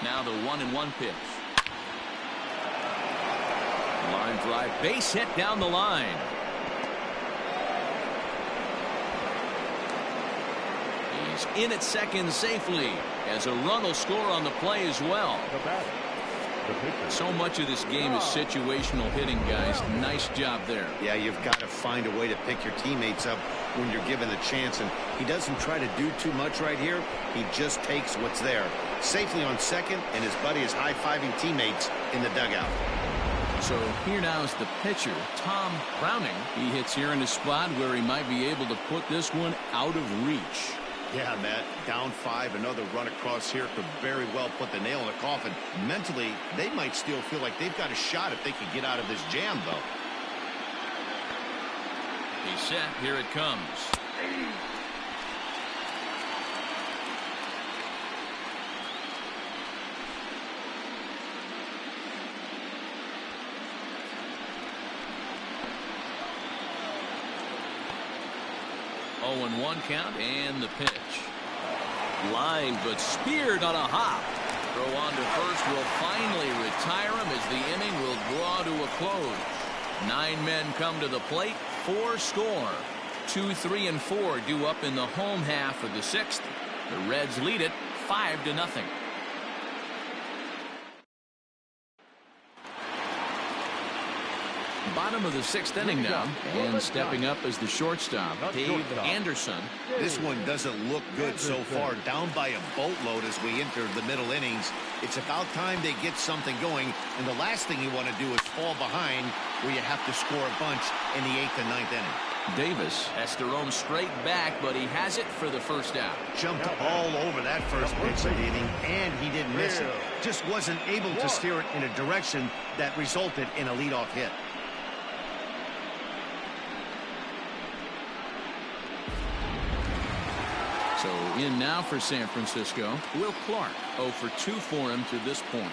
[SPEAKER 1] Now the 1-1 pitch. Line drive, base hit down the line. He's in at second safely as a run will score on the play as well. So much of this game is situational hitting, guys. Nice job there.
[SPEAKER 2] Yeah, you've got to find a way to pick your teammates up when you're given the chance, and he doesn't try to do too much right here. He just takes what's there. Safely on second, and his buddy is high-fiving teammates in the dugout.
[SPEAKER 1] So here now is the pitcher, Tom Browning. He hits here in a spot where he might be able to put this one out of reach.
[SPEAKER 2] Yeah, Matt, down 5, another run across here could very well put the nail in the coffin. Mentally, they might still feel like they've got a shot if they can get out of this jam, though.
[SPEAKER 1] He's set. Here it comes. Oh, 1 count and the pitch. Line but speared on a hop. Throw on to first will finally retire him as the inning will draw to a close. 9 men come to the plate, 4 score. 2, 3, and 4 due up in the home half of the 6th. The Reds lead it 5-0. Bottom of the 6th inning now, and stepping up as the shortstop, Dave Anderson.
[SPEAKER 2] This one doesn't look good so far. Down by a boatload as we enter the middle innings. It's about time they get something going, and the last thing you want to do is fall behind where you have to score a bunch in the 8th and 9th inning.
[SPEAKER 1] Davis has to roam straight back, but he has it for the first out.
[SPEAKER 2] Jumped all over that first pitch of the inning, and he didn't miss it. Just wasn't able to steer it in a direction that resulted in a leadoff hit.
[SPEAKER 1] So in now for San Francisco, Will Clark. 0 for 2 for him to this point.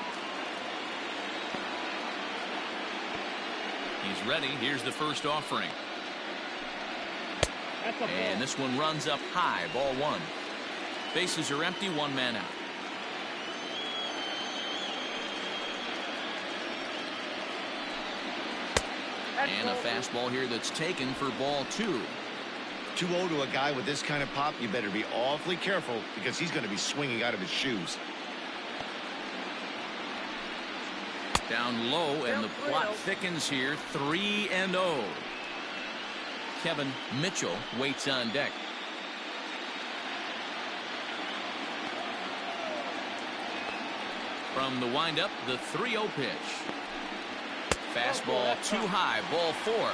[SPEAKER 1] He's ready. Here's the first offering. And this one runs up high. Ball 1. Bases are empty. 1 man out. And a fastball here that's taken for ball 2.
[SPEAKER 2] 2-0 to a guy with this kind of pop, you better be awfully careful because he's going to be swinging out of his shoes.
[SPEAKER 1] Down low, and the plot thickens here. 3-0. Kevin Mitchell waits on deck. From the windup, the 3-0 pitch. Fastball too high. Ball 4.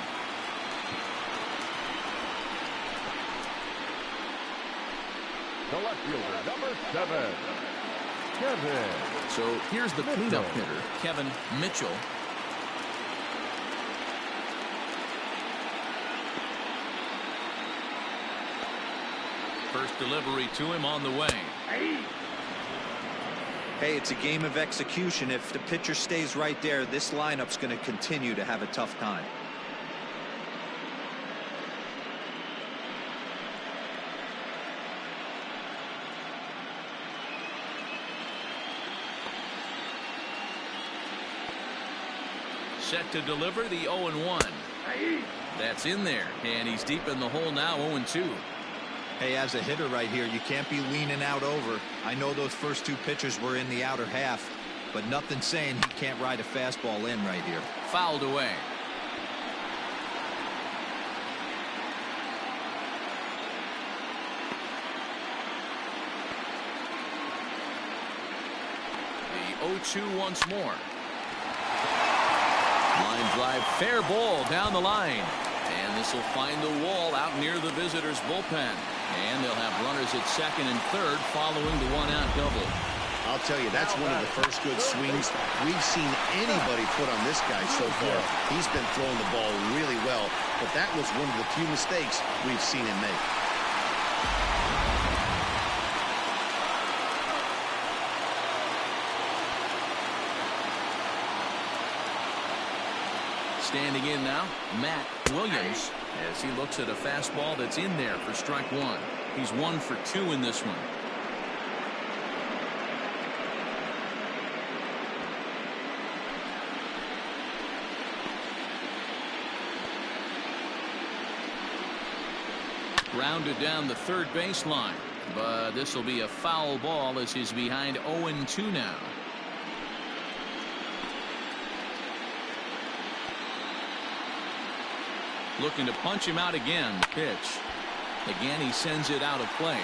[SPEAKER 3] The left fielder, number 7, Kevin.
[SPEAKER 1] So here's the cleanup hitter, Kevin Mitchell. First delivery to him on the way.
[SPEAKER 4] Hey, it's a game of execution. If the pitcher stays right there, this lineup's going to continue to have a tough time.
[SPEAKER 1] Set to deliver the 0-1. That's in there, and he's deep in the hole now. 0-2.
[SPEAKER 4] Hey, as a hitter right here, you can't be leaning out over. I know those first 2 pitches were in the outer half, but nothing saying he can't ride a fastball in right here.
[SPEAKER 1] Fouled away. The 0-2 once more. Line drive, fair ball down the line. And this will find the wall out near the visitors' bullpen. And they'll have runners at second and third following the one-out double.
[SPEAKER 2] I'll tell you, that's one of the first good swings we've seen anybody put on this guy so far. He's been throwing the ball really well, but that was one of the few mistakes we've seen him make.
[SPEAKER 1] Standing in now, Matt Williams, as he looks at a fastball that's in there for strike one. He's 1 for 2 in this one. Grounded down the third baseline, but this will be a foul ball as he's behind 0-2 now. Looking to punch him out again. Pitch. Again, he sends it out of play.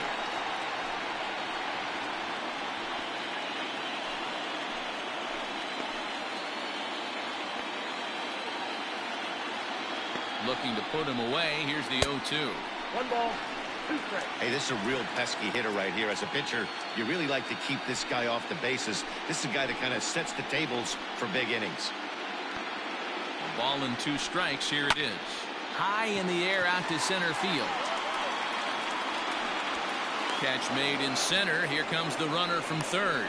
[SPEAKER 1] Looking to put him away. Here's the 0-2.
[SPEAKER 5] 1 ball, 2 strikes.
[SPEAKER 2] Hey, this is a real pesky hitter right here. As a pitcher, you really like to keep this guy off the bases. This is a guy that kind of sets the tables for big innings.
[SPEAKER 1] A ball and 2 strikes. Here it is. High in the air out to center field. Catch made in center. Here comes the runner from third.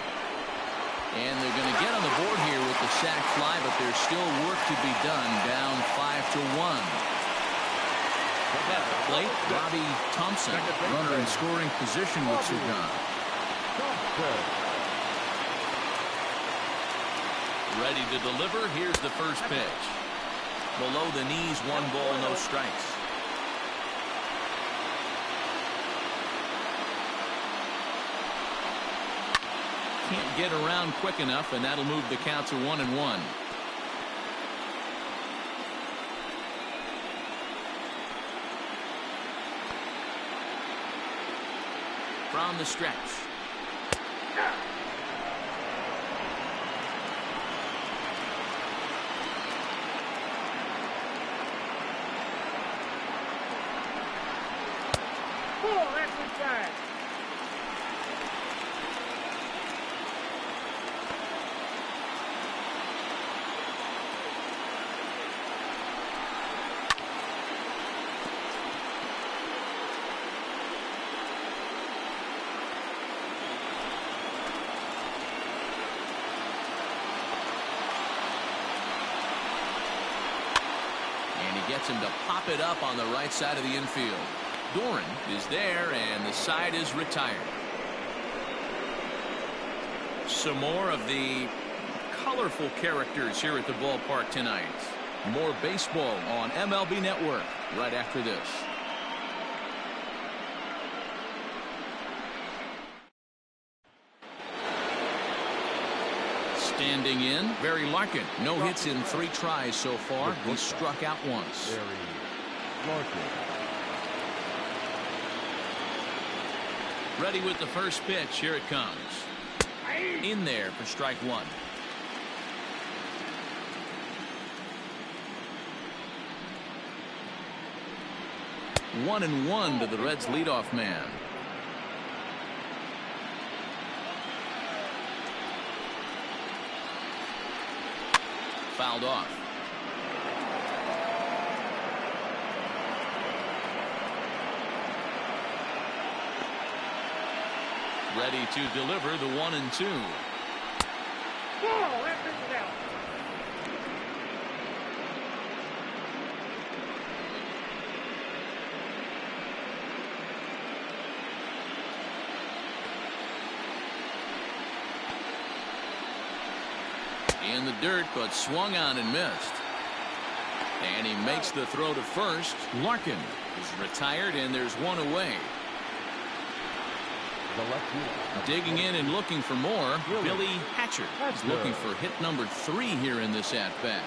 [SPEAKER 1] And they're going to get on the board here with the sac fly, but there's still work to be done. Down 5-1. At the plate, Robbie Thompson, runner in scoring position with Sugan. Ready to deliver. Here's the first pitch. Below the knees, 1 ball, no strikes. Can't get around quick enough, and that'll move the count to 1-1. From the stretch.
[SPEAKER 5] That's inside.
[SPEAKER 1] Gets him to pop it up on the right side of the infield. Doran is there, and the side is retired. Some more of the colorful characters here at the ballpark tonight. More baseball on MLB Network right after this. Standing in, Barry Larkin. No hits in 3 tries so far. He struck out once. Ready with the first pitch. Here it comes. In there for strike 1. One and 1 to the Reds leadoff man. Fouled off. Ready to deliver the 1-2.
[SPEAKER 5] Whoa, that brings it out.
[SPEAKER 1] In the dirt, but swung on and missed. And he makes the throw to first. Larkin is retired, and there's 1 away. Digging in and looking for more, Billy Hatcher is looking for hit number 3 here in this at-bat.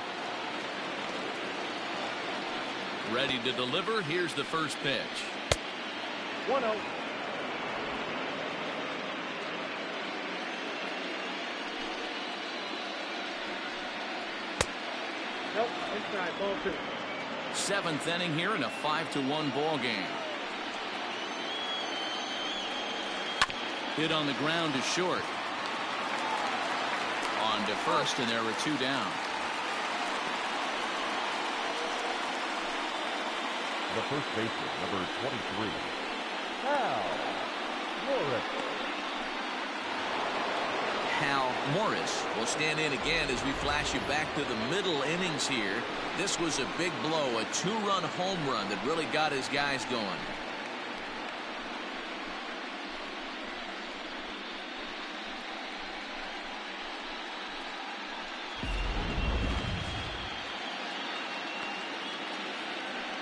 [SPEAKER 1] Ready to deliver. Here's the first pitch.
[SPEAKER 5] 1-0. Nope, inside, ball 2.
[SPEAKER 1] Seventh inning here in a 5-1 ball game. Hit on the ground is short. On to first, and there were 2 down.
[SPEAKER 3] The first baseman, number 23. Hal Morris.
[SPEAKER 1] Hal Morris will stand in again as we flash you back to the middle innings here. This was a big blow, a 2-run home run that really got his guys going.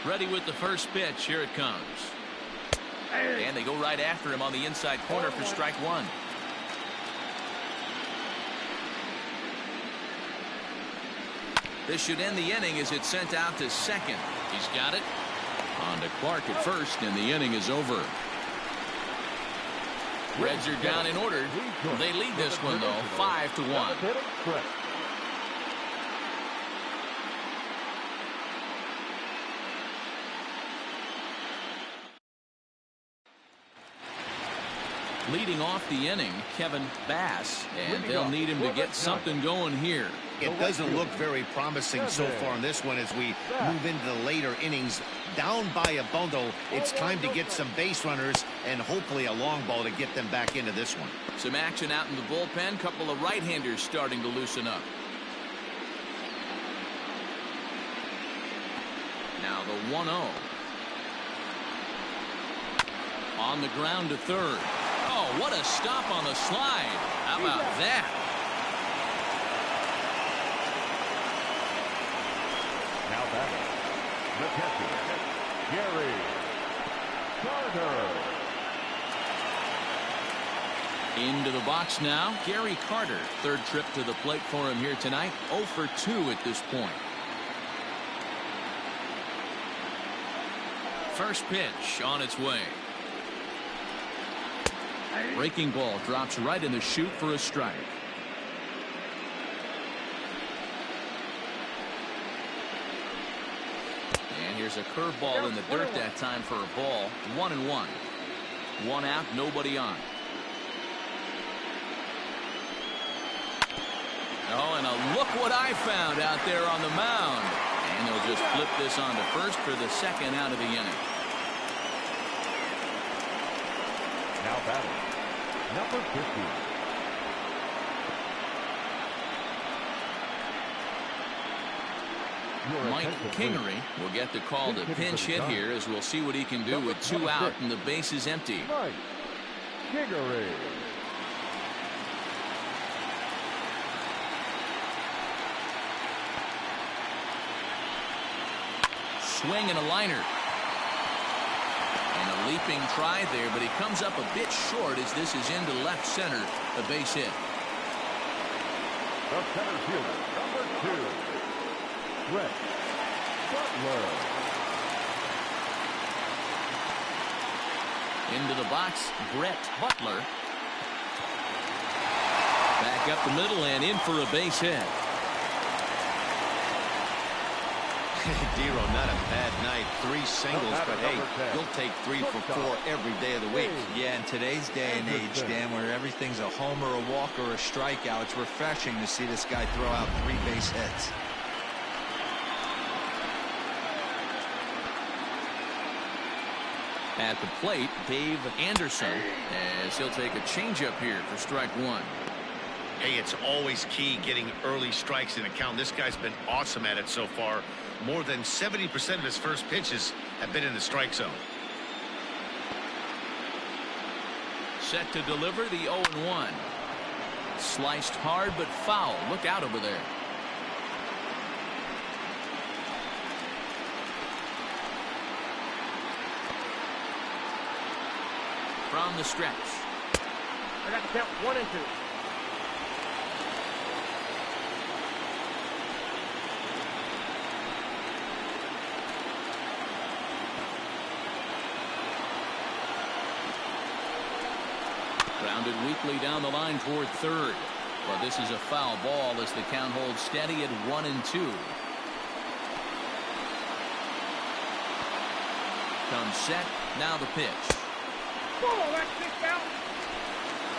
[SPEAKER 1] Ready with the first pitch. Here it comes. And they go right after him on the inside corner for strike 1. This should end the inning as it's sent out to second. He's got it. On to Clark at first, and the inning is over. Reds are down in order. They lead this one, though, 5-1. Leading off the inning, Kevin Bass, and they'll need him to get something going here.
[SPEAKER 2] It doesn't look very promising so far in this one as we move into the later innings. Down by a bundle, it's time to get some base runners and hopefully a long ball to get them back into this one.
[SPEAKER 1] Some action out in the bullpen. Couple of right-handers starting to loosen up. Now the 1-0. On the ground to third. Oh, what a stop on the slide. How about that?
[SPEAKER 3] Now batting, the catcher, Gary Carter.
[SPEAKER 1] Into the box now, Gary Carter. Third trip to the plate for him here tonight. 0 for 2 at this point. First pitch on its way. Breaking ball drops right in the chute for a strike. And here's a curveball in the dirt that time for a ball. 1-1. 1 out, nobody on. Oh, and a look what I found out there on the mound. And they'll just flip this on to first for the second out of the inning.
[SPEAKER 3] Now batting, number 50.
[SPEAKER 1] Mike Kingery will get the call to pinch hit here as we'll see what he can do with 2 out and the base is empty.
[SPEAKER 3] Mike Kingery.
[SPEAKER 1] Swing and a liner. And a leaping try there, but he comes up a bit short as this is into left center, a base hit.
[SPEAKER 3] The center fielder, number 2, Brett Butler.
[SPEAKER 1] Into the box, Brett Butler. Back up the middle and in for a base hit.
[SPEAKER 2] Dero, not a bad night. 3 singles, but hey, you'll take 3 for 4 every day of the week.
[SPEAKER 4] Yeah, in today's day and age, Dan, where everything's a homer, a walk, or a strikeout, it's refreshing to see this guy throw out 3 base hits.
[SPEAKER 1] At the plate, Dave Anderson, as he'll take a changeup here for strike 1.
[SPEAKER 6] Hey, it's always key getting early strikes in a count. This guy's been awesome at it so far. More than 70% of his first pitches have been in the strike zone.
[SPEAKER 1] Set to deliver the 0-1. Sliced hard but foul. Look out over there. From the stretch.
[SPEAKER 5] I got to count 1 and 2.
[SPEAKER 1] Grounded weakly down the line toward third. But this is a foul ball as the count holds steady at 1-2. Comes set. Now the pitch.
[SPEAKER 5] Oh, that's kicked out.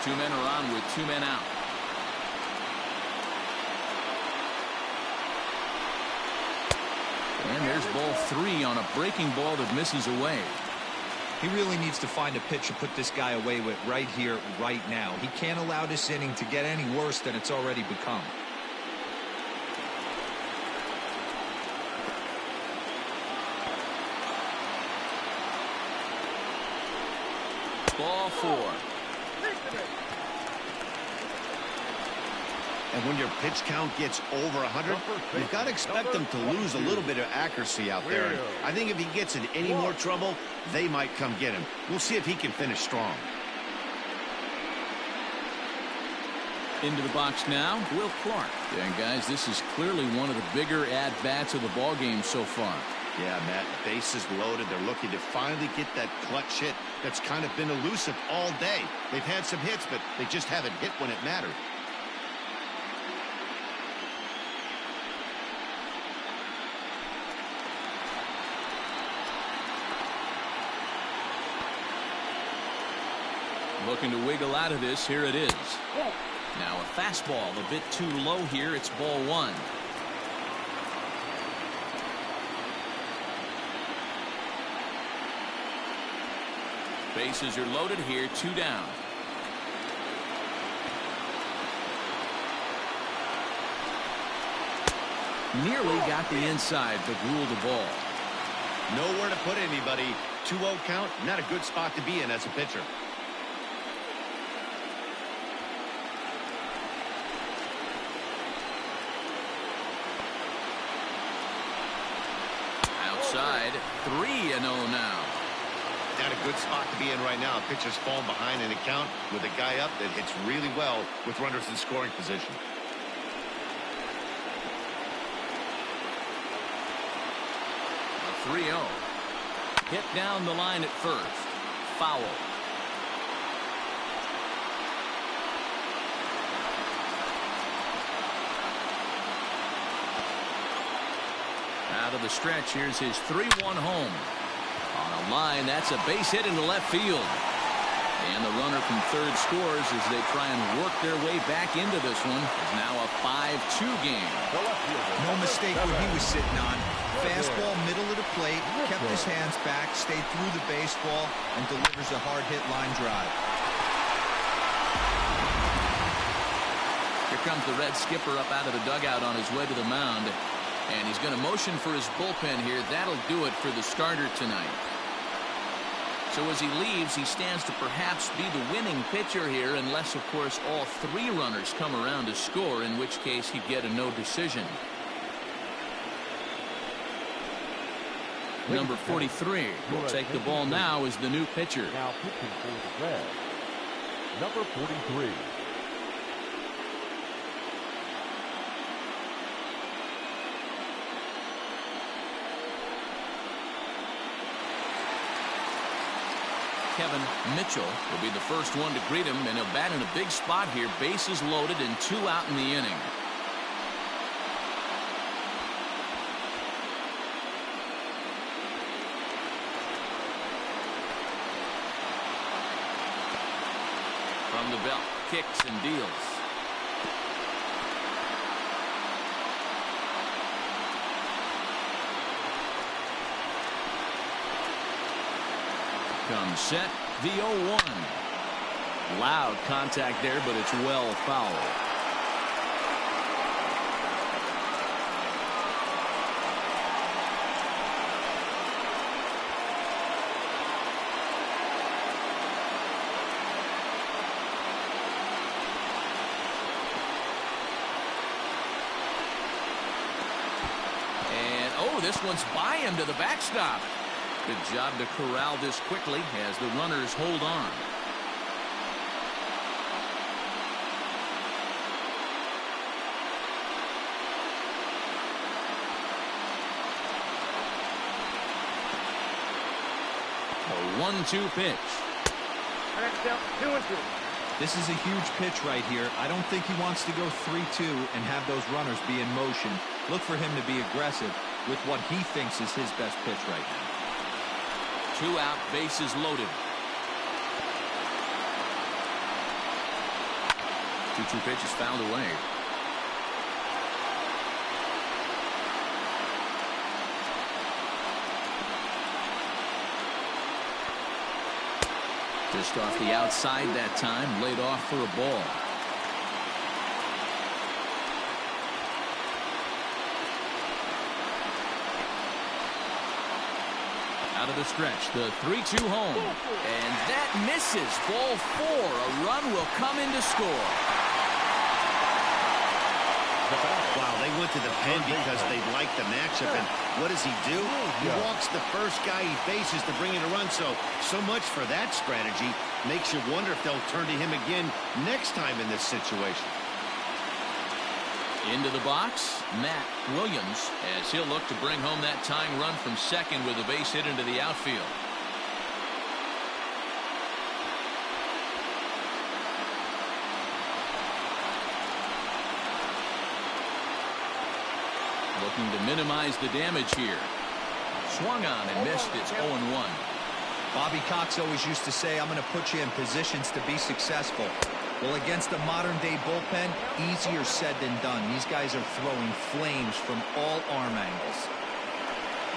[SPEAKER 1] 2 men are on with 2 men out. And there's ball 3 on a breaking ball that misses away.
[SPEAKER 4] He really needs to find a pitch to put this guy away with right here, right now. He can't allow this inning to get any worse than it's already become.
[SPEAKER 1] Ball 4.
[SPEAKER 2] And when your pitch count gets over 100, you've got to expect them to lose a little bit of accuracy out there. And I think if he gets in any more trouble, they might come get him. We'll see if he can finish strong.
[SPEAKER 1] Into the box now, Will Clark. And guys, this is clearly one of the bigger at-bats of the ball game so far.
[SPEAKER 2] Yeah, Matt, bases loaded. They're looking to finally get that clutch hit that's kind of been elusive all day. They've had some hits, but they just haven't hit when it mattered.
[SPEAKER 1] Looking to wiggle out of this. Here it is. Now a fastball a bit too low here. It's ball 1. Bases are loaded here. 2 down. Nearly got the inside, but ruled the ball.
[SPEAKER 2] Nowhere to put anybody. 2-0 count. Not a good spot to be in as a pitcher.
[SPEAKER 1] Outside. 3-0 now.
[SPEAKER 2] Not a good spot to be in right now. Pitcher's falling behind in the count with a guy up that hits really well with runners in scoring position.
[SPEAKER 1] A 3-0. Hit down the line at first. Foul. Out of the stretch, here's his 3-1 home. On a line, that's a base hit into left field. And the runner from third scores as they try and work their way back into this one. It's now a 5-2 game.
[SPEAKER 4] No mistake where he was sitting on. Fastball, middle of the plate, kept his hands back, stayed through the baseball, and delivers a hard-hit line drive.
[SPEAKER 1] Here comes the Red skipper up out of the dugout on his way to the mound. And he's going to motion for his bullpen here. That'll do it for the starter tonight. So as he leaves, he stands to perhaps be the winning pitcher here, unless, of course, all 3 runners come around to score, in which case he'd get a no decision. Number 43 will take the ball now as the new pitcher.
[SPEAKER 3] Now pitching for the Reds, number 43.
[SPEAKER 1] Kevin Mitchell will be the first one to greet him, and he'll bat in a big spot here. Bases loaded and 2 out in the inning. From the belt, kicks and deals. Comes set, the 0-1. Loud contact there, but it's well foul. And, oh, this one's by him to the backstop. Good job to corral this quickly as the runners hold on. A 1-2 pitch.
[SPEAKER 5] Next out, 2-2.
[SPEAKER 4] This is a huge pitch right here. I don't think he wants to go 3-2 and have those runners be in motion. Look for him to be aggressive with what he thinks is his best pitch right now.
[SPEAKER 1] 2 out, bases loaded. 2-2 pitch is fouled away. Just off the outside that time, laid off for a ball. Out of the stretch, the 3-2 home. And that misses. Ball 4. A run will come in to score.
[SPEAKER 6] Wow, they went to the pen because they liked the matchup. And what does he do? He walks the first guy he faces to bring in a run. So much for that strategy. Makes you wonder if they'll turn to him again next time in this situation.
[SPEAKER 1] Into the box, Matt Williams, as he'll look to bring home that tying run from second with a base hit into the outfield. Looking to minimize the damage here. Swung on and missed. It's 0-1.
[SPEAKER 4] Bobby Cox always used to say, I'm going to put you in positions to be successful. Well, against a modern-day bullpen, easier said than done. These guys are throwing flames from all arm angles.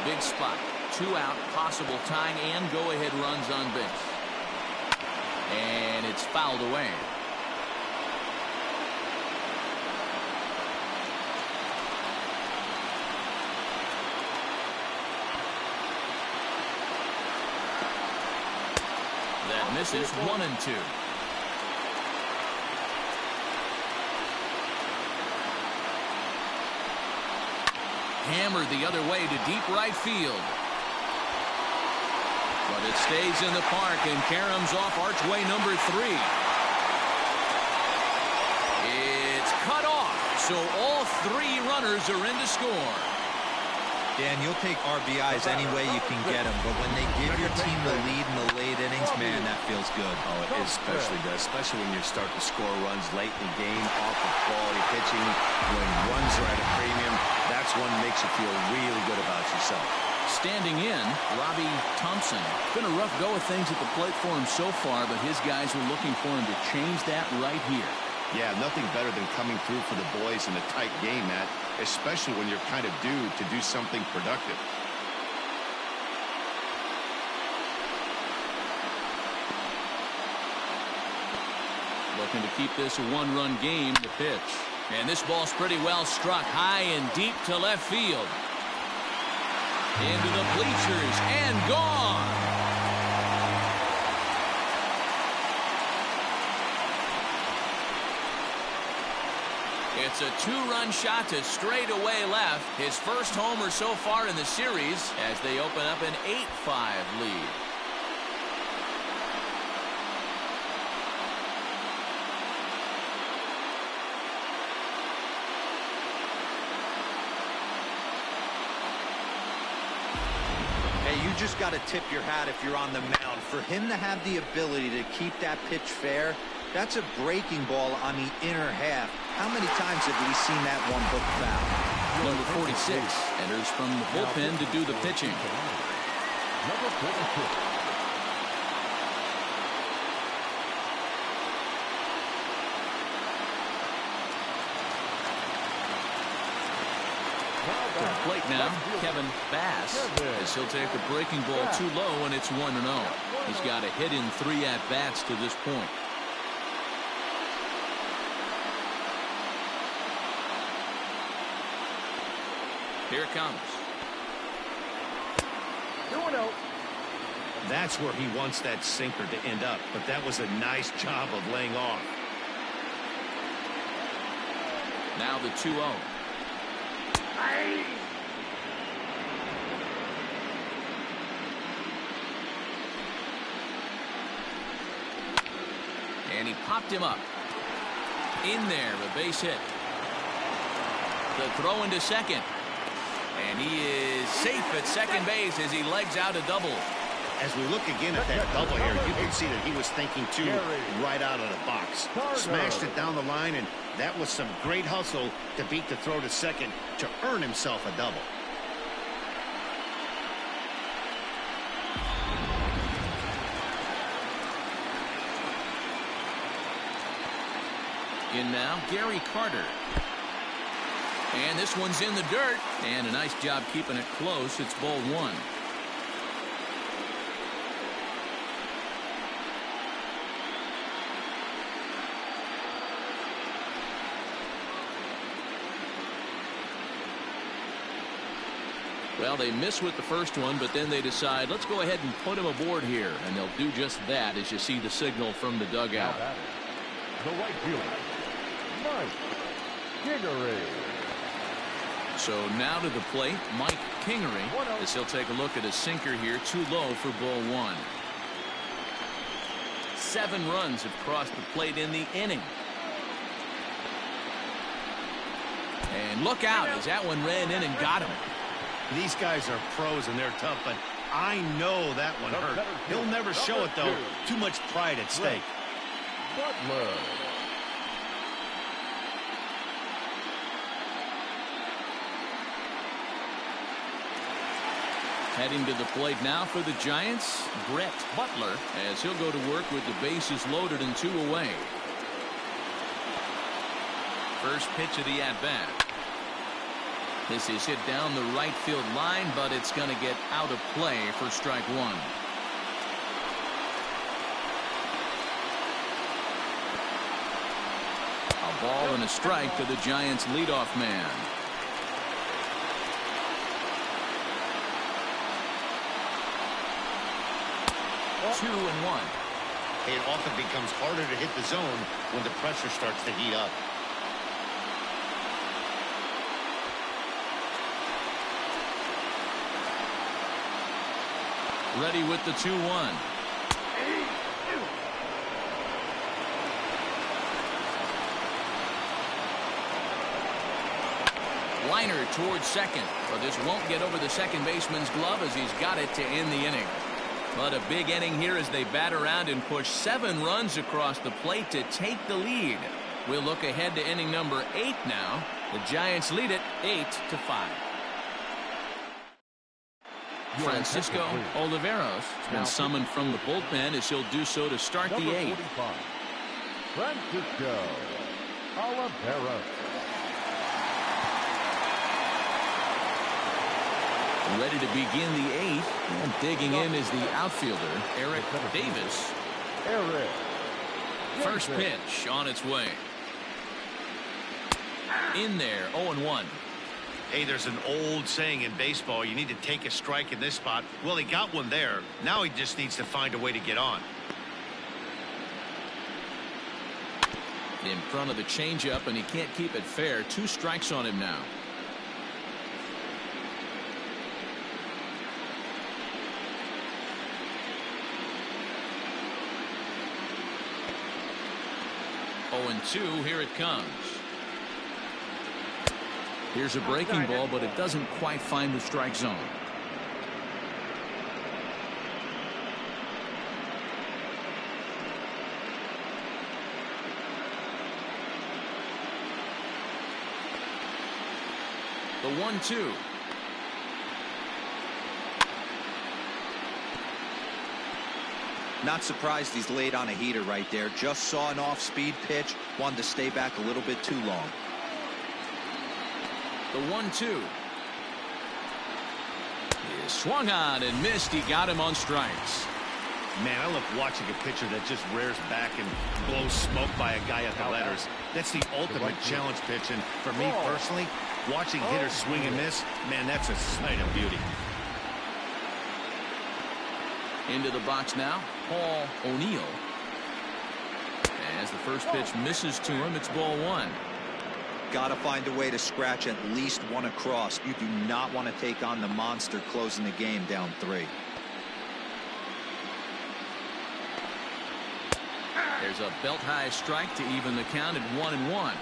[SPEAKER 1] Big spot. 2 out, possible tying and go-ahead runs on base. And it's fouled away. That misses. 1-2. Hammered the other way to deep right field. But it stays in the park and caroms off archway number 3. It's cut off, so all 3 runners are in to score.
[SPEAKER 4] Dan, you'll take RBIs any way you can get them, but when they give your team the lead in the late innings, man, that feels good.
[SPEAKER 2] Oh, it especially does, especially when you start to score runs late in the game off of quality pitching. When runs are at a premium, that's one that makes you feel really good about yourself.
[SPEAKER 1] Standing in, Robbie Thompson. Been a rough go of things at the plate for him so far, but his guys are looking for him to change that right here.
[SPEAKER 2] Yeah, nothing better than coming through for the boys in a tight game, Matt, especially when you're kind of due to do something productive.
[SPEAKER 1] Looking to keep this a 1-run game. The pitch. And this ball's pretty well struck high and deep to left field. Into the bleachers and gone. It's a 2-run shot to straightaway left. His first homer so far in the series as they open up an 8-5 lead.
[SPEAKER 4] Hey, you just got to tip your hat if you're on the mound. For him to have the ability to keep that pitch fair, that's a breaking ball on the inner half. How many times have we seen that one hook foul?
[SPEAKER 1] Number 46 enters from the bullpen to do the pitching.
[SPEAKER 3] Number 42.
[SPEAKER 1] To the plate now, Kevin Bass, as he'll take a breaking ball too low, and it's 1-0. He's got a hit in 3 at-bats to this point. Here it comes.
[SPEAKER 5] 2-0.
[SPEAKER 2] That's where he wants that sinker to end up, but that was a nice job of laying off.
[SPEAKER 1] Now the 2-0. And he popped him up. In there, a base hit. The throw into second. And he is safe at second base as he legs out a double.
[SPEAKER 2] As we look again at that double here, you can see that he was thinking too right out of the box. Smashed it down the line, and that was some great hustle to beat the throw to second to earn himself a double.
[SPEAKER 1] In now, Gary Carter. And this one's in the dirt. And a nice job keeping it close. It's ball one. Well, they miss with the first one, but then they decide, let's go ahead and put him aboard here. And they'll do just that as you see the signal from the dugout.
[SPEAKER 3] The right fielder, Mike Kingery.
[SPEAKER 1] So now to the plate, Mike Kingery, as he'll take a look at a sinker here, too low for ball one. 7 runs have crossed the plate in the inning. And look out as that one ran in and got him.
[SPEAKER 6] These guys are pros and they're tough, but I know that one hurt. He'll never show it, though. Too much pride at stake.
[SPEAKER 3] Butler.
[SPEAKER 1] Heading to the plate now for the Giants, Brett Butler, as he'll go to work with the bases loaded and 2 away. First pitch of the at-bat. This is hit down the right field line, but it's going to get out of play for strike one. A ball and a strike to the Giants' leadoff man. Two and one.
[SPEAKER 6] It often becomes harder to hit the zone when the pressure starts to heat up.
[SPEAKER 1] Ready with the 2-1. Liner towards second, but this won't get over the second baseman's glove as he's got it to end the inning. But a big inning here as they bat around and push 7 runs across the plate to take the lead. We'll look ahead to inning number 8 now. The Giants lead it 8-5. Francisco Oliveros has been summoned from the bullpen as he'll do so to start the 8th.
[SPEAKER 3] Francisco Oliveros.
[SPEAKER 1] Ready to begin the 8th, and digging in is the outfielder, Eric Davis. First pitch on its way. In there, 0-1.
[SPEAKER 6] Hey, there's an old saying in baseball, you need to take a strike in this spot. Well, he got one there. Now he just needs to find a way to get on.
[SPEAKER 1] In front of the changeup, and he can't keep it fair. 2 strikes on him now. And 2, here it comes. Here's a breaking ball, but it doesn't quite find the strike zone. The 1-2.
[SPEAKER 4] Not surprised he's laid on a heater right there. Just saw an off-speed pitch. Wanted to stay back a little bit too long.
[SPEAKER 1] The 1-2. He swung on and missed. He got him on strikes.
[SPEAKER 6] Man, I love watching a pitcher that just rears back and blows smoke by a guy at the letters. That's the ultimate challenge pitch. And for me personally, watching hitters swing and miss, man, that's a sight of beauty.
[SPEAKER 1] Into the box now, Paul O'Neill. As the first pitch misses to him, it's ball 1.
[SPEAKER 4] Got to find a way to scratch at least one across. You do not want to take on the monster closing the game down 3.
[SPEAKER 1] There's a belt-high strike to even the count at 1-1.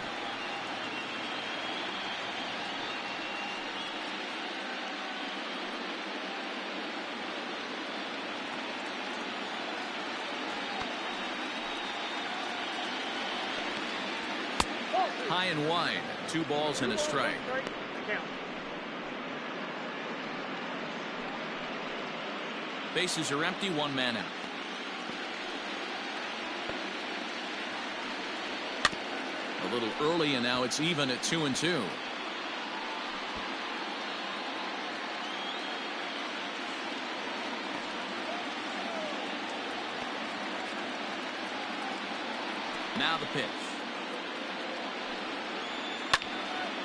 [SPEAKER 1] High and wide, 2 balls and a strike. Bases are empty, 1 man out. A little early, and now it's even at 2-2. Now the pitch.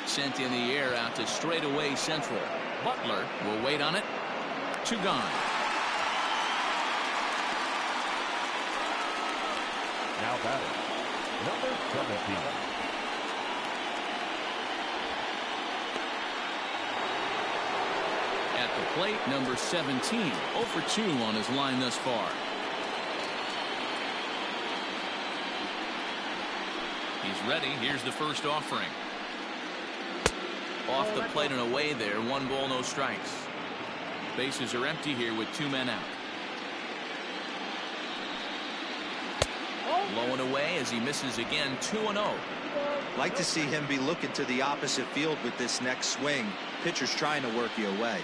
[SPEAKER 1] Sent in the air out to straightaway central. Butler will wait on it. 2 gone.
[SPEAKER 3] Now batting, number 17.
[SPEAKER 1] At the plate, number 17. 0 for 2 on his line thus far. He's ready. Here's the first offering. Off the plate and away there. 1 ball, no strikes. Bases are empty here with 2 men out. Low and away as he misses again. 2-0.
[SPEAKER 4] Like to see him be looking to the opposite field with this next swing. Pitcher's trying to work you away.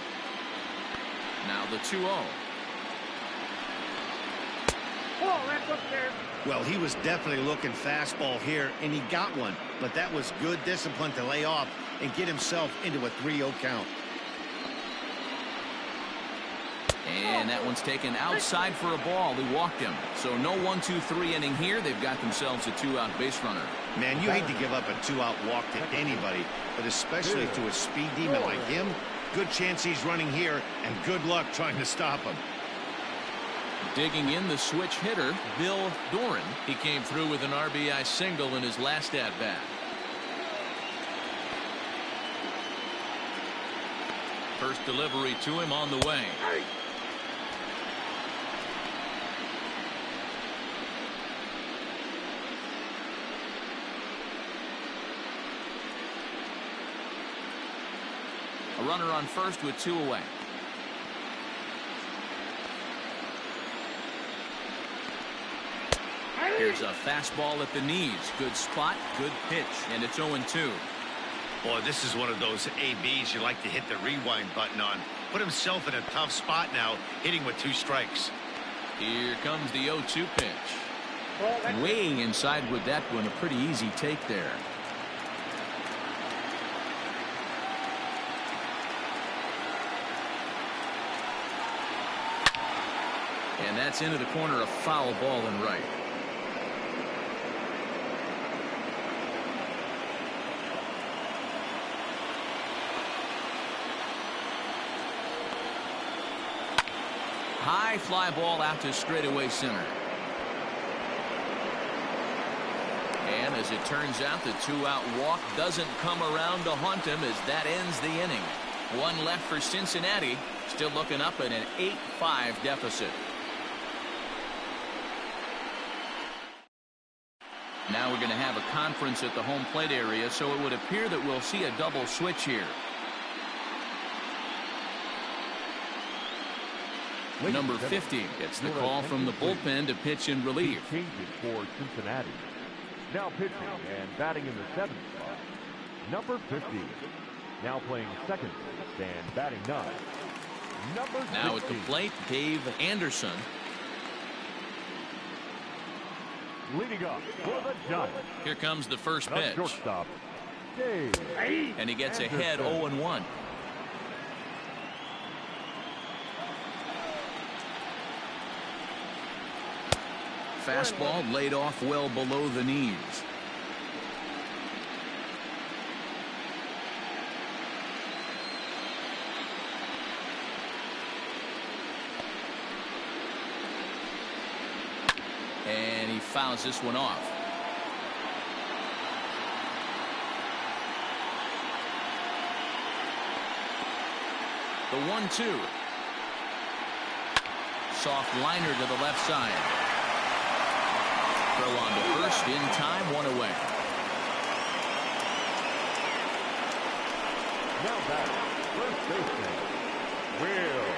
[SPEAKER 1] Now the 2-0.
[SPEAKER 5] Oh, that's up there.
[SPEAKER 6] Well, he was definitely looking fastball here, and he got one. But that was good discipline to lay off and get himself into a 3-0 count.
[SPEAKER 1] And that one's taken outside for a ball. He walked him. So no 1-2-3 inning here. They've got themselves a 2-out base runner.
[SPEAKER 6] Man, you hate to give up a 2-out walk to anybody, but especially to a speed demon like him. Good chance he's running here, and good luck trying to stop him.
[SPEAKER 1] Digging in the switch hitter, Bill Doran. He came through with an RBI single in his last at-bat. First delivery to him on the way. A runner on first with 2 away. Here's a fastball at the knees. Good spot, good pitch, and it's 0-2.
[SPEAKER 6] Boy, this is one of those ABs you like to hit the rewind button on. Put himself in a tough spot now, hitting with 2 strikes.
[SPEAKER 1] Here comes the 0-2 pitch. Weighing inside with that one, a pretty easy take there. And that's into the corner, a foul ball and right. High fly ball out to straightaway center. And as it turns out, the 2-out walk doesn't come around to haunt him as that ends the inning. 1 left for Cincinnati. Still looking up at an 8-5 deficit. Now we're going to have a conference at the home plate area, so it would appear that we'll see a double switch here. Number 50 gets the call from the bullpen to pitch in relief.
[SPEAKER 3] Changes for Cincinnati. Now pitching and batting in the 7th spot, number 50. Now playing second and batting 9. Number 60.
[SPEAKER 1] Now at the plate, Dave Anderson.
[SPEAKER 3] Leading up for the Giants.
[SPEAKER 1] Here comes the first pitch.
[SPEAKER 3] Shortstop, Dave.
[SPEAKER 1] And he gets
[SPEAKER 3] Anderson.
[SPEAKER 1] ahead 0-1. Fastball laid off well below the knees. And he fouls this one off. The 1-2. Soft liner to the left side. Throw on to first in time, 1 away.
[SPEAKER 3] Now back, first baseman, Will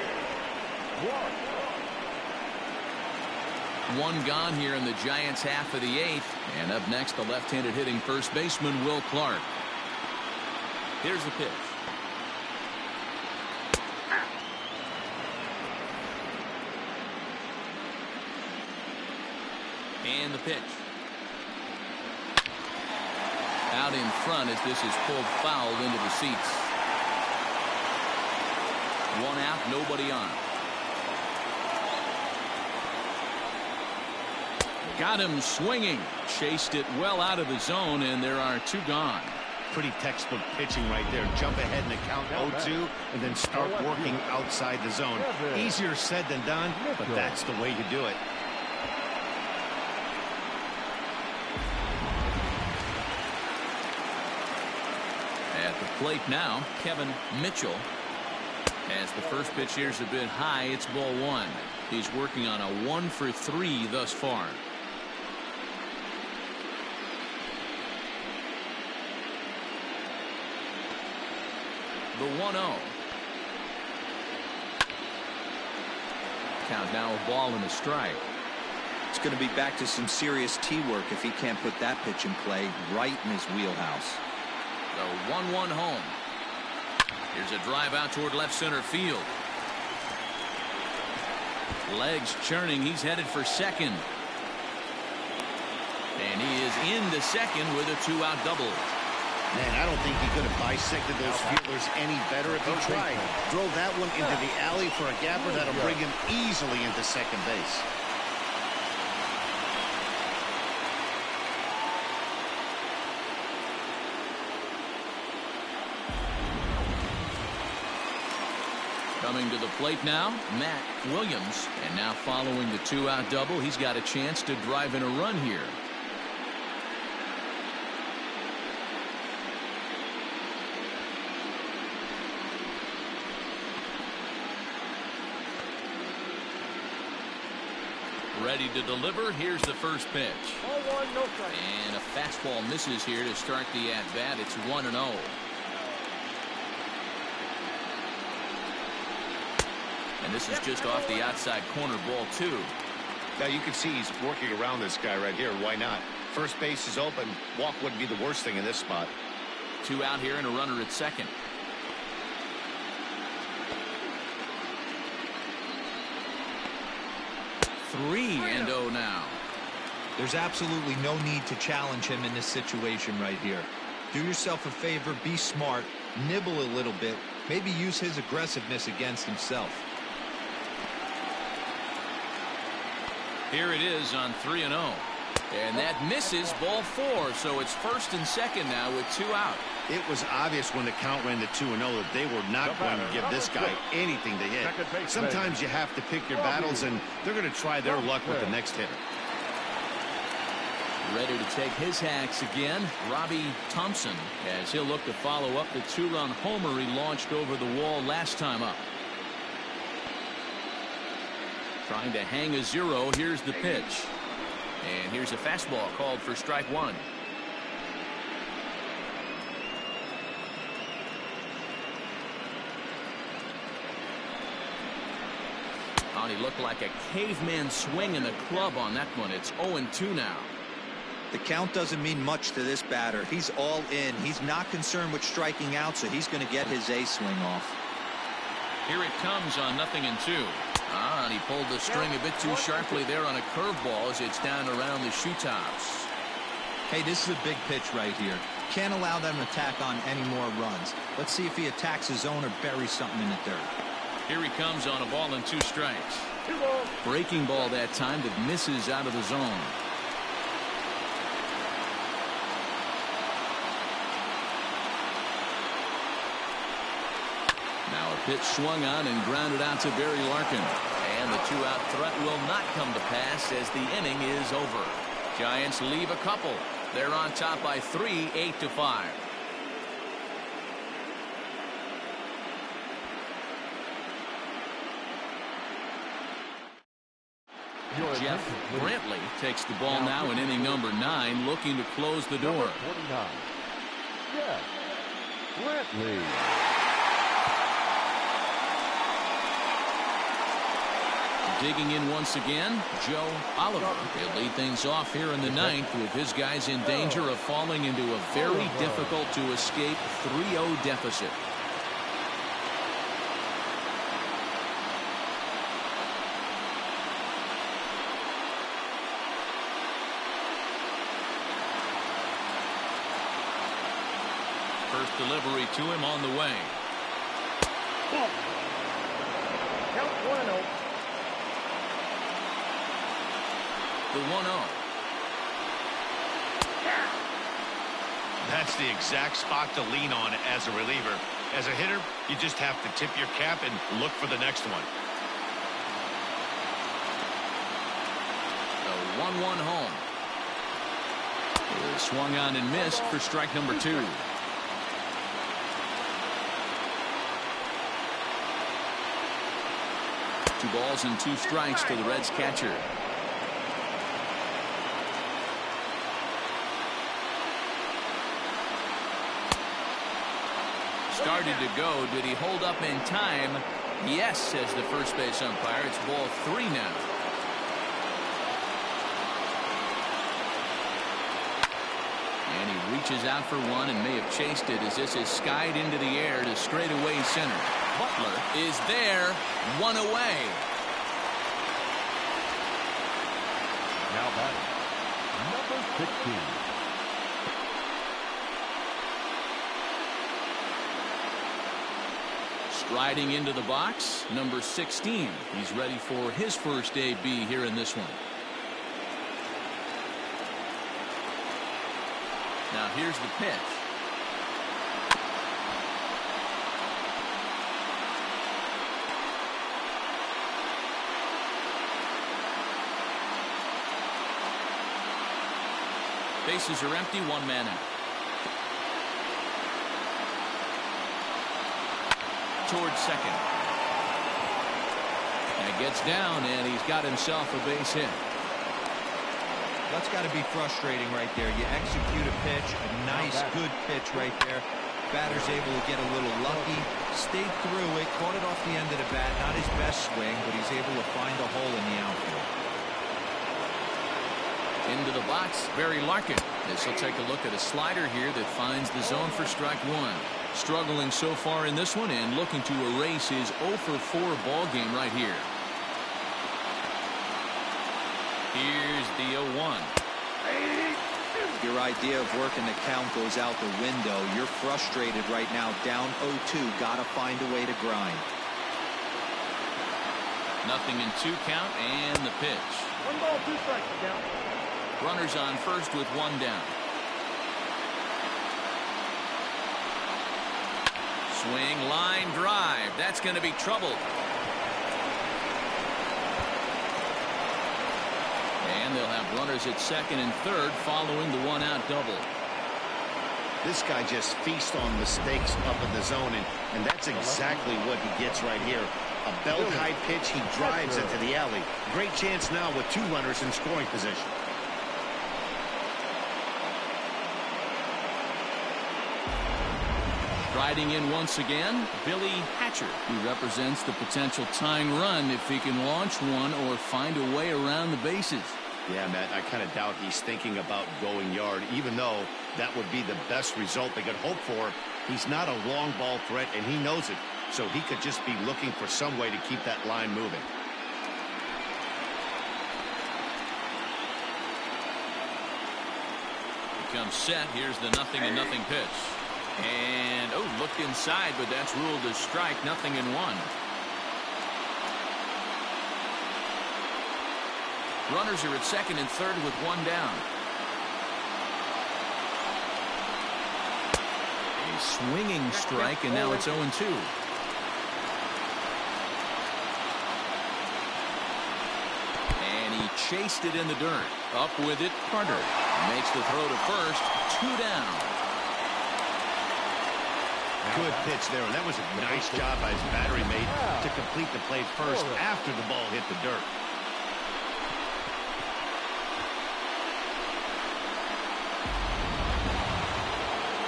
[SPEAKER 3] Clark.
[SPEAKER 1] 1 gone here in the Giants' half of the 8th. And up next, the left-handed hitting first baseman, Will Clark. Here's the pitch. And the pitch. Out in front as this is pulled foul into the seats. One out, nobody on. Got him swinging. Chased it well out of the zone, and there are two gone.
[SPEAKER 2] Pretty textbook pitching right there. Jump ahead in the count 0-2 and then start working outside the zone. Easier said than done, but that's the way to do it.
[SPEAKER 1] At the plate now, Kevin Mitchell. As the first pitch here's a bit high, it's ball one. He's working on a 1-for-3 thus far. The 1-0. Count now, a ball and a strike.
[SPEAKER 4] It's going to be back to some serious tee work if he can't put that pitch in play right in his wheelhouse.
[SPEAKER 1] The 1-1 home. Here's a drive out toward left center field. Legs churning. He's headed for second. And he is into second with a 2-out double.
[SPEAKER 2] Man, I don't think he could have bisected those fielders any better if he tried. Drove that one into the alley for a gapper that'll bring him easily into second base.
[SPEAKER 1] Coming to the plate now, Matt Williams. And now following the 2-out double, he's got a chance to drive in a run here. Ready to deliver. Here's the first pitch. And a fastball misses here to start the at-bat. It's 1-0. And this is just off the outside corner, ball two.
[SPEAKER 2] Now you can see he's working around this guy right here. Why not? First base is open. Walk wouldn't be the worst thing in this spot.
[SPEAKER 1] 2 out here and a runner at second. Three and 0 now.
[SPEAKER 4] There's absolutely no need to challenge him in this situation right here. Do yourself a favor, be smart, nibble a little bit, maybe use his aggressiveness against himself.
[SPEAKER 1] Here it is on 3-0. And that misses, ball 4. So it's first and second now with 2 out.
[SPEAKER 2] It was obvious when the count ran to 2-0 that they were not going to give this guy anything to hit. Sometimes you have to pick your battles, and they're going to try their luck with the next hitter.
[SPEAKER 1] Ready to take his hacks again, Robbie Thompson, as he'll look to follow up the 2-run homer he launched over the wall last time up. Trying to hang a 0. Here's the pitch. And here's a fastball called for strike 1. Oh, he looked like a caveman swinging the club on that one. It's 0-2 now.
[SPEAKER 4] The count doesn't mean much to this batter. He's all in. He's not concerned with striking out, so he's going to get his A swing off.
[SPEAKER 1] Here it comes on 0-2. And he pulled the string a bit too sharply there on a curveball as it's down around the shoe tops.
[SPEAKER 4] Hey, this is a big pitch right here. Can't allow them to tack on any more runs. Let's see if he attacks his zone or buries something in the dirt.
[SPEAKER 1] Here he comes on a ball and 2 strikes. Breaking ball that time that misses out of the zone. Now a pitch swung on and grounded out to Barry Larkin. And the 2-out threat will not come to pass as the inning is over. Giants leave a couple. They're on top by 3, 8-5. Jeff Brantley takes the ball now in inning number 9, looking to close the door.
[SPEAKER 3] Jeff Brantley.
[SPEAKER 1] Digging in once again, Joe Oliver. He'll lead things off here in the 9th with his guys in danger of falling into a very difficult to escape 3-0 deficit. First delivery to him on the way.
[SPEAKER 5] Ball. Count 1-0.
[SPEAKER 1] The 1-0.
[SPEAKER 2] That's the exact spot to lean on as a reliever. As a hitter, you just have to tip your cap and look for the next one.
[SPEAKER 1] The 1-1 home. It was swung on and missed for strike number 2. 2 balls and 2 strikes to the Reds catcher. Started to go. Did he hold up in time? Yes, says the first base umpire. It's ball 3 now. And he reaches out for one and may have chased it as this is skied into the air to straightaway center. Butler is there. 1 away.
[SPEAKER 3] Now batting, number 16.
[SPEAKER 1] Striding into the box, number 16. He's ready for his first AB here in this one. Now here's the pitch. Bases are empty, 1 man out. Towards second. And it gets down, and he's got himself a base hit.
[SPEAKER 4] That's got to be frustrating right there. You execute a pitch, a nice, good pitch right there. Batter's able to get a little lucky, stayed through it, caught it off the end of the bat. Not his best swing, but he's able to find a hole in the outfield.
[SPEAKER 1] Into the box, Barry Larkin. This will take a look at a slider here that finds the zone for strike 1. Struggling so far in this one and looking to erase his 0 for 4 ball game right here. Here's the 0-1.
[SPEAKER 4] Your idea of working the count goes out the window. You're frustrated right now, down 0-2. Got to find a way to grind.
[SPEAKER 1] 0-2 count and the pitch.
[SPEAKER 5] 1 ball, 2 strikes. Count.
[SPEAKER 1] Runners on first with 1 down. Swing, line, drive. That's going to be trouble. And they'll have runners at second and third following the 1-out double.
[SPEAKER 2] This guy just feasts on mistakes up in the zone, and that's exactly what he gets right here. A belt-high pitch, he drives into the alley. Great chance now with 2 runners in scoring position.
[SPEAKER 1] Riding in once again, Billy Hatcher, who represents the potential tying run if he can launch one or find a way around the bases.
[SPEAKER 2] Yeah, Matt, I kind of doubt he's thinking about going yard, even though that would be the best result they could hope for. He's not a long ball threat, and he knows it, so he could just be looking for some way to keep that line moving.
[SPEAKER 1] Becomes set. Here's the 0-0 pitch. And, oh, looked inside, but that's ruled a strike. 0-1. Runners are at second and third with 1 down. A swinging strike, and now it's 0-2. And he chased it in the dirt. Up with it, Carter. Makes the throw to first. 2 down.
[SPEAKER 2] Good pitch there, and that was a nice job by his battery mate to complete the play first after the ball hit the dirt.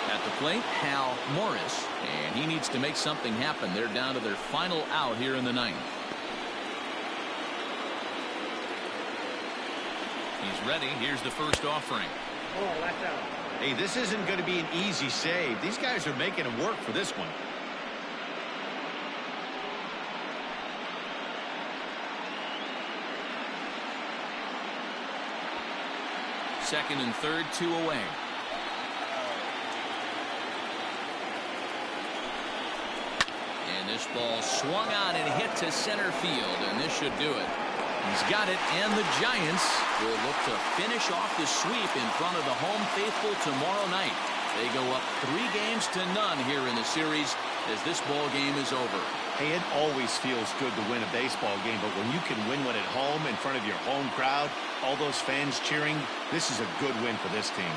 [SPEAKER 1] At the plate, Hal Morris, and he needs to make something happen. They're down to their final out here in the 9th. He's ready. Here's the first offering.
[SPEAKER 5] Oh, that's out.
[SPEAKER 2] Hey, this isn't going to be an easy save. These guys are making him work for this one. Second and third, 2 away.
[SPEAKER 1] And this ball swung on and hit to center field, and this should do it. He's got it, and the Giants will look to finish off the sweep in front of the home faithful tomorrow night. They go up 3-0 here in the series as this ball game is over.
[SPEAKER 2] Hey, it always feels good to win a baseball game, but when you can win one at home in front of your home crowd, all those fans cheering, this is a good win for this team.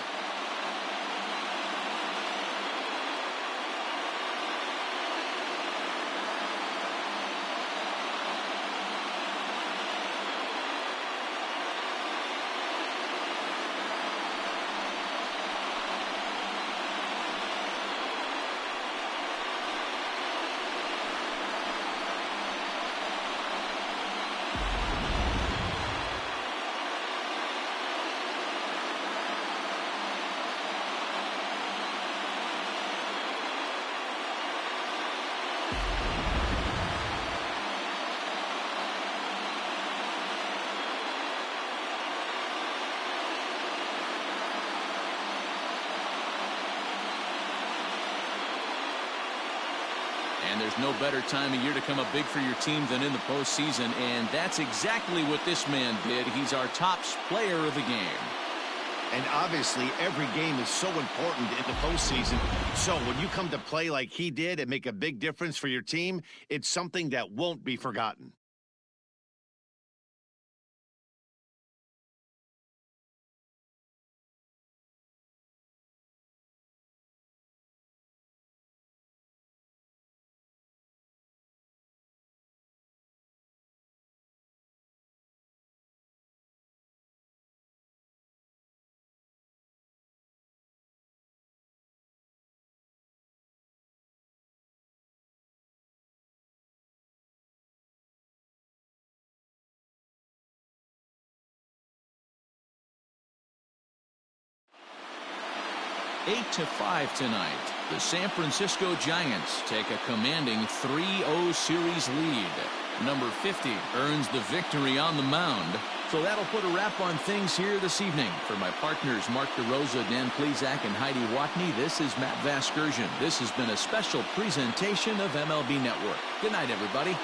[SPEAKER 1] And there's no better time of year to come up big for your team than in the postseason, and that's exactly what this man did. He's our top player of the game.
[SPEAKER 2] And obviously, every game is so important in the postseason. So when you come to play like he did and make a big difference for your team, it's something that won't be forgotten.
[SPEAKER 1] Eight to 5 tonight. The San Francisco Giants take a commanding 3-0 series lead. Number 50 earns the victory on the mound. So that'll put a wrap on things here this evening. For my partners Mark DeRosa, Dan Plesac, and Heidi Watney, this is Matt Vasgersian. This has been a special presentation of MLB Network. Good night, everybody.